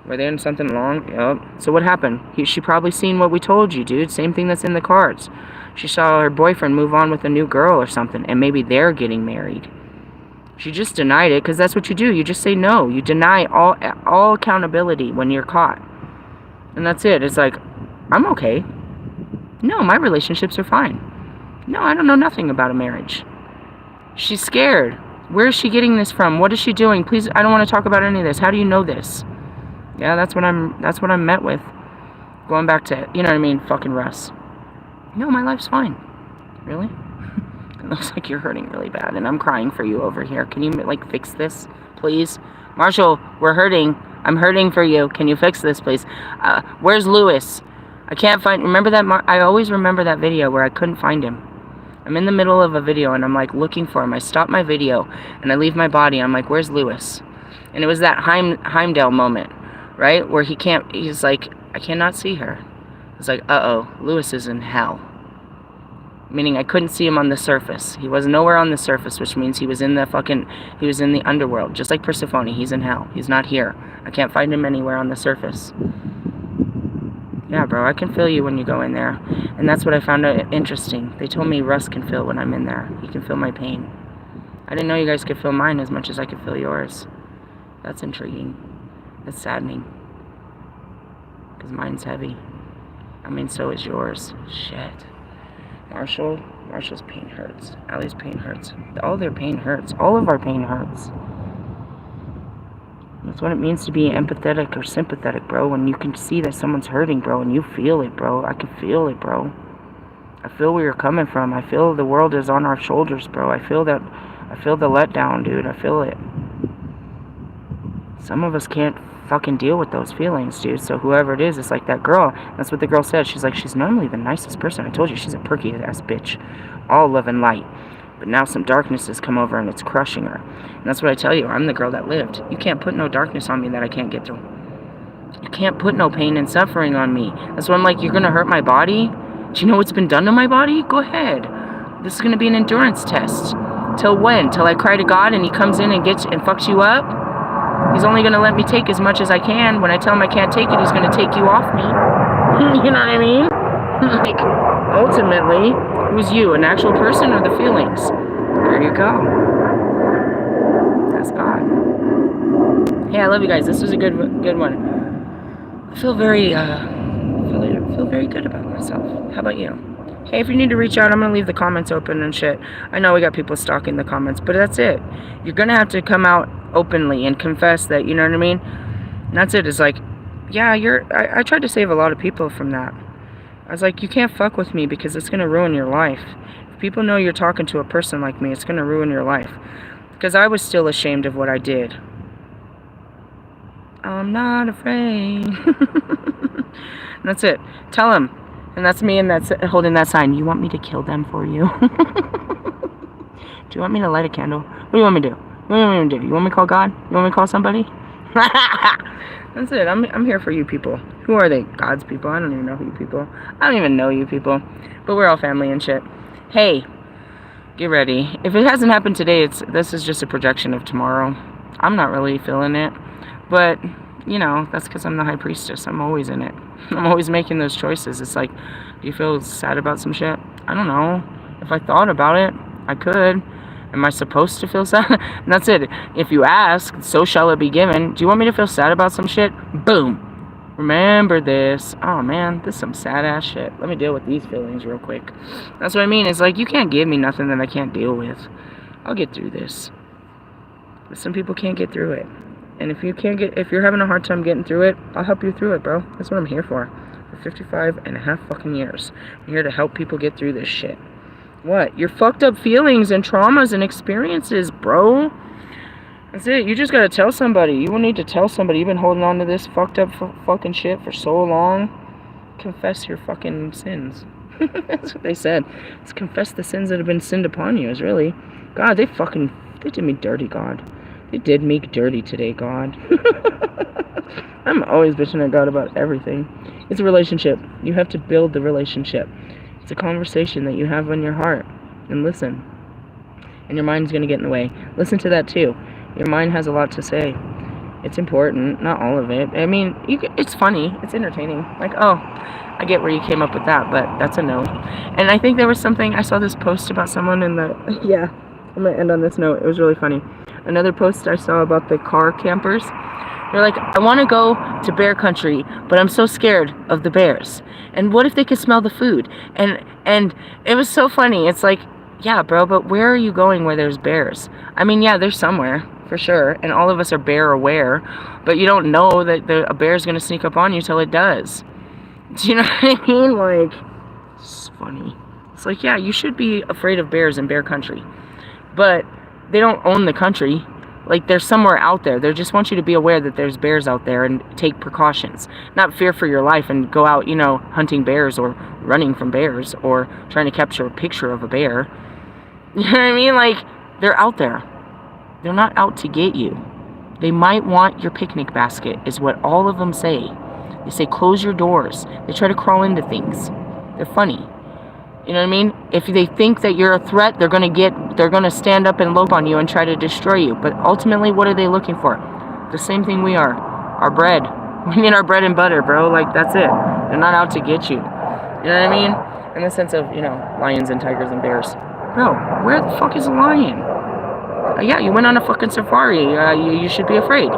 A: Were they in something long? Yep. So what happened? She probably seen what we told you, dude. Same thing that's in the cards. She saw her boyfriend move on with a new girl or something, and maybe they're getting married. She just denied it, because that's what you do. You just say no. You deny all accountability when you're caught. And that's it. It's like, I'm okay. No, my relationships are fine. No, I don't know nothing about a marriage. She's scared. Where is she getting this from? What is she doing? Please, I don't want to talk about any of this. How do you know this? Yeah, that's what I'm met with. Going back to, you know what I mean, fucking Russ. No, my life's fine. Really? It looks like you're hurting really bad, and I'm crying for you over here. Can you, like, fix this, please? Marshall, we're hurting. I'm hurting for you. Can you fix this, please? Where's Lewis? I can't find... Remember that... I always remember that video where I couldn't find him. I'm in the middle of a video, and I'm, like, looking for him. I stop my video, and I leave my body. I'm like, where's Lewis? And it was that Heimdall moment, right? Where he's like, I cannot see her. It's like, uh-oh, Lewis is in hell. Meaning I couldn't see him on the surface. He was nowhere on the surface, which means he was in the underworld. Just like Persephone, he's in hell. He's not here. I can't find him anywhere on the surface. Yeah, bro, I can feel you when you go in there. And that's what I found out interesting. They told me Russ can feel when I'm in there. He can feel my pain. I didn't know you guys could feel mine as much as I could feel yours. That's intriguing. That's saddening. Because mine's heavy. I mean, so is yours. Shit. Marshall's pain hurts. Allie's pain hurts. All their pain hurts. All of our pain hurts. That's what it means to be empathetic or sympathetic, bro. When you can see that someone's hurting, bro, and you feel it, bro. I can feel it, bro. I feel where you're coming from. I feel the world is on our shoulders, bro. I feel the letdown, dude. I feel it. Some of us can't fucking deal with those feelings, dude. So whoever it is, it's like that girl. That's what the girl said. She's like, she's normally the nicest person. I told you, she's a perky ass bitch. All love and light. But now some darkness has come over and it's crushing her. And that's what I tell you. I'm the girl that lived. You can't put no darkness on me that I can't get through. You can't put no pain and suffering on me. That's why I'm like, you're going to hurt my body? Do you know what's been done to my body? Go ahead. This is going to be an endurance test. Till when? Till I cry to God and he comes in and fucks you up? He's only going to let me take as much as I can. When I tell him I can't take it, he's going to take you off me. You know what I mean? Like, ultimately, who's you? An actual person or the feelings? There you go. That's God. Hey, I love you guys. This was a good one. I feel very good about myself. How about you? Hey, if you need to reach out, I'm going to leave the comments open and shit. I know we got people stalking the comments, but that's it. You're going to have to come out openly and confess that, you know what I mean? And that's it. It's like, yeah, I tried to save a lot of people from that. I was like, you can't fuck with me because it's going to ruin your life. If people know you're talking to a person like me, it's going to ruin your life. Because I was still ashamed of what I did. I'm not afraid. And that's it. Tell him. And that's me and that's holding that sign. You want me to kill them for you? Do you want me to light a candle? What do you want me to do? What do you want me to do? You want me to call God? You want me to call somebody? That's it. I'm here for you people. Who are they? God's people. I don't even know you people. I don't even know you people. But we're all family and shit. Hey, get ready. If it hasn't happened today, this is just a projection of tomorrow. I'm not really feeling it. But, you know, that's because I'm the high priestess. I'm always in it. I'm always making those choices. It's like, do you feel sad about some shit? I don't know. If I thought about it, I could. Am I supposed to feel sad? And that's it. If you ask, so shall it be given. Do you want me to feel sad about some shit? Boom. Remember this. Oh, man, this is some sad-ass shit. Let me deal with these feelings real quick. That's what I mean. It's like, you can't give me nothing that I can't deal with. I'll get through this. But some people can't get through it. And if you're having a hard time getting through it, I'll help you through it, bro. That's what I'm here for 55 and a half fucking years. I'm here to help people get through this shit. What? Your fucked up feelings and traumas and experiences, bro. That's it. You just gotta tell somebody. You will need to tell somebody. You've been holding on to this fucked up fucking shit for so long. Confess your fucking sins. That's what they said. It's confess the sins that have been sinned upon you. Is really. God, they did me dirty, God. They did me dirty today, God. I'm always bitching at God about everything. It's a relationship. You have to build the relationship. It's a conversation that you have in your heart. And listen. And your mind's going to get in the way. Listen to that too. Your mind has a lot to say. It's important. Not all of it. I mean, it's funny. It's entertaining. Like, oh, I get where you came up with that, but that's a no. And I think there was something, I saw this post about someone in the, yeah, I'm going to end on this note. It was really funny. Another post I saw about the car campers. They're like, I want to go to bear country, but I'm so scared of the bears. And what if they could smell the food? And it was so funny. It's like, yeah, bro, but where are you going where there's bears? I mean, yeah, there's somewhere, for sure. And all of us are bear aware. But you don't know that a bear's going to sneak up on you till it does. Do you know what I mean? Like, it's funny. It's like, yeah, you should be afraid of bears in bear country. But they don't own the country. Like, they're somewhere out there. They just want you to be aware that there's bears out there and take precautions. Not fear for your life and go out, you know, hunting bears or running from bears or trying to capture a picture of a bear. You know what I mean? Like, they're out there. They're not out to get you. They might want your picnic basket, is what all of them say. They say, close your doors. They try to crawl into things. They're funny. You know what I mean? If they think that you're a threat, they're gonna stand up and lope on you and try to destroy you. But ultimately, what are they looking for? The same thing we are. Our bread. We need our bread and butter, bro. Like, that's it. They're not out to get you. You know what I mean? In the sense of, you know, lions and tigers and bears. Bro, where the fuck is a lion? Yeah, you went on a fucking safari. You should be afraid.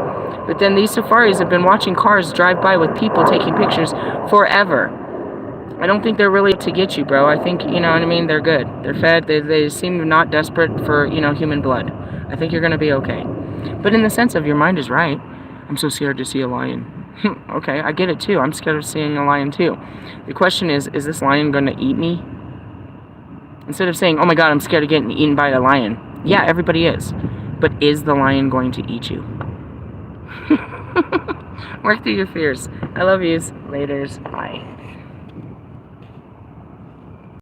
A: But then these safaris have been watching cars drive by with people taking pictures forever. I don't think they're really to get you, bro. I think, you know what I mean, they're good. They're fed. They seem not desperate for, you know, human blood. I think you're going to be okay. But in the sense of your mind is right. I'm so scared to see a lion. Okay, I get it too. I'm scared of seeing a lion too. The question is this lion going to eat me? Instead of saying, oh my god, I'm scared of getting eaten by a lion. Yeah, everybody is. But is the lion going to eat you? Work through your fears. I love yous. Laters. Bye.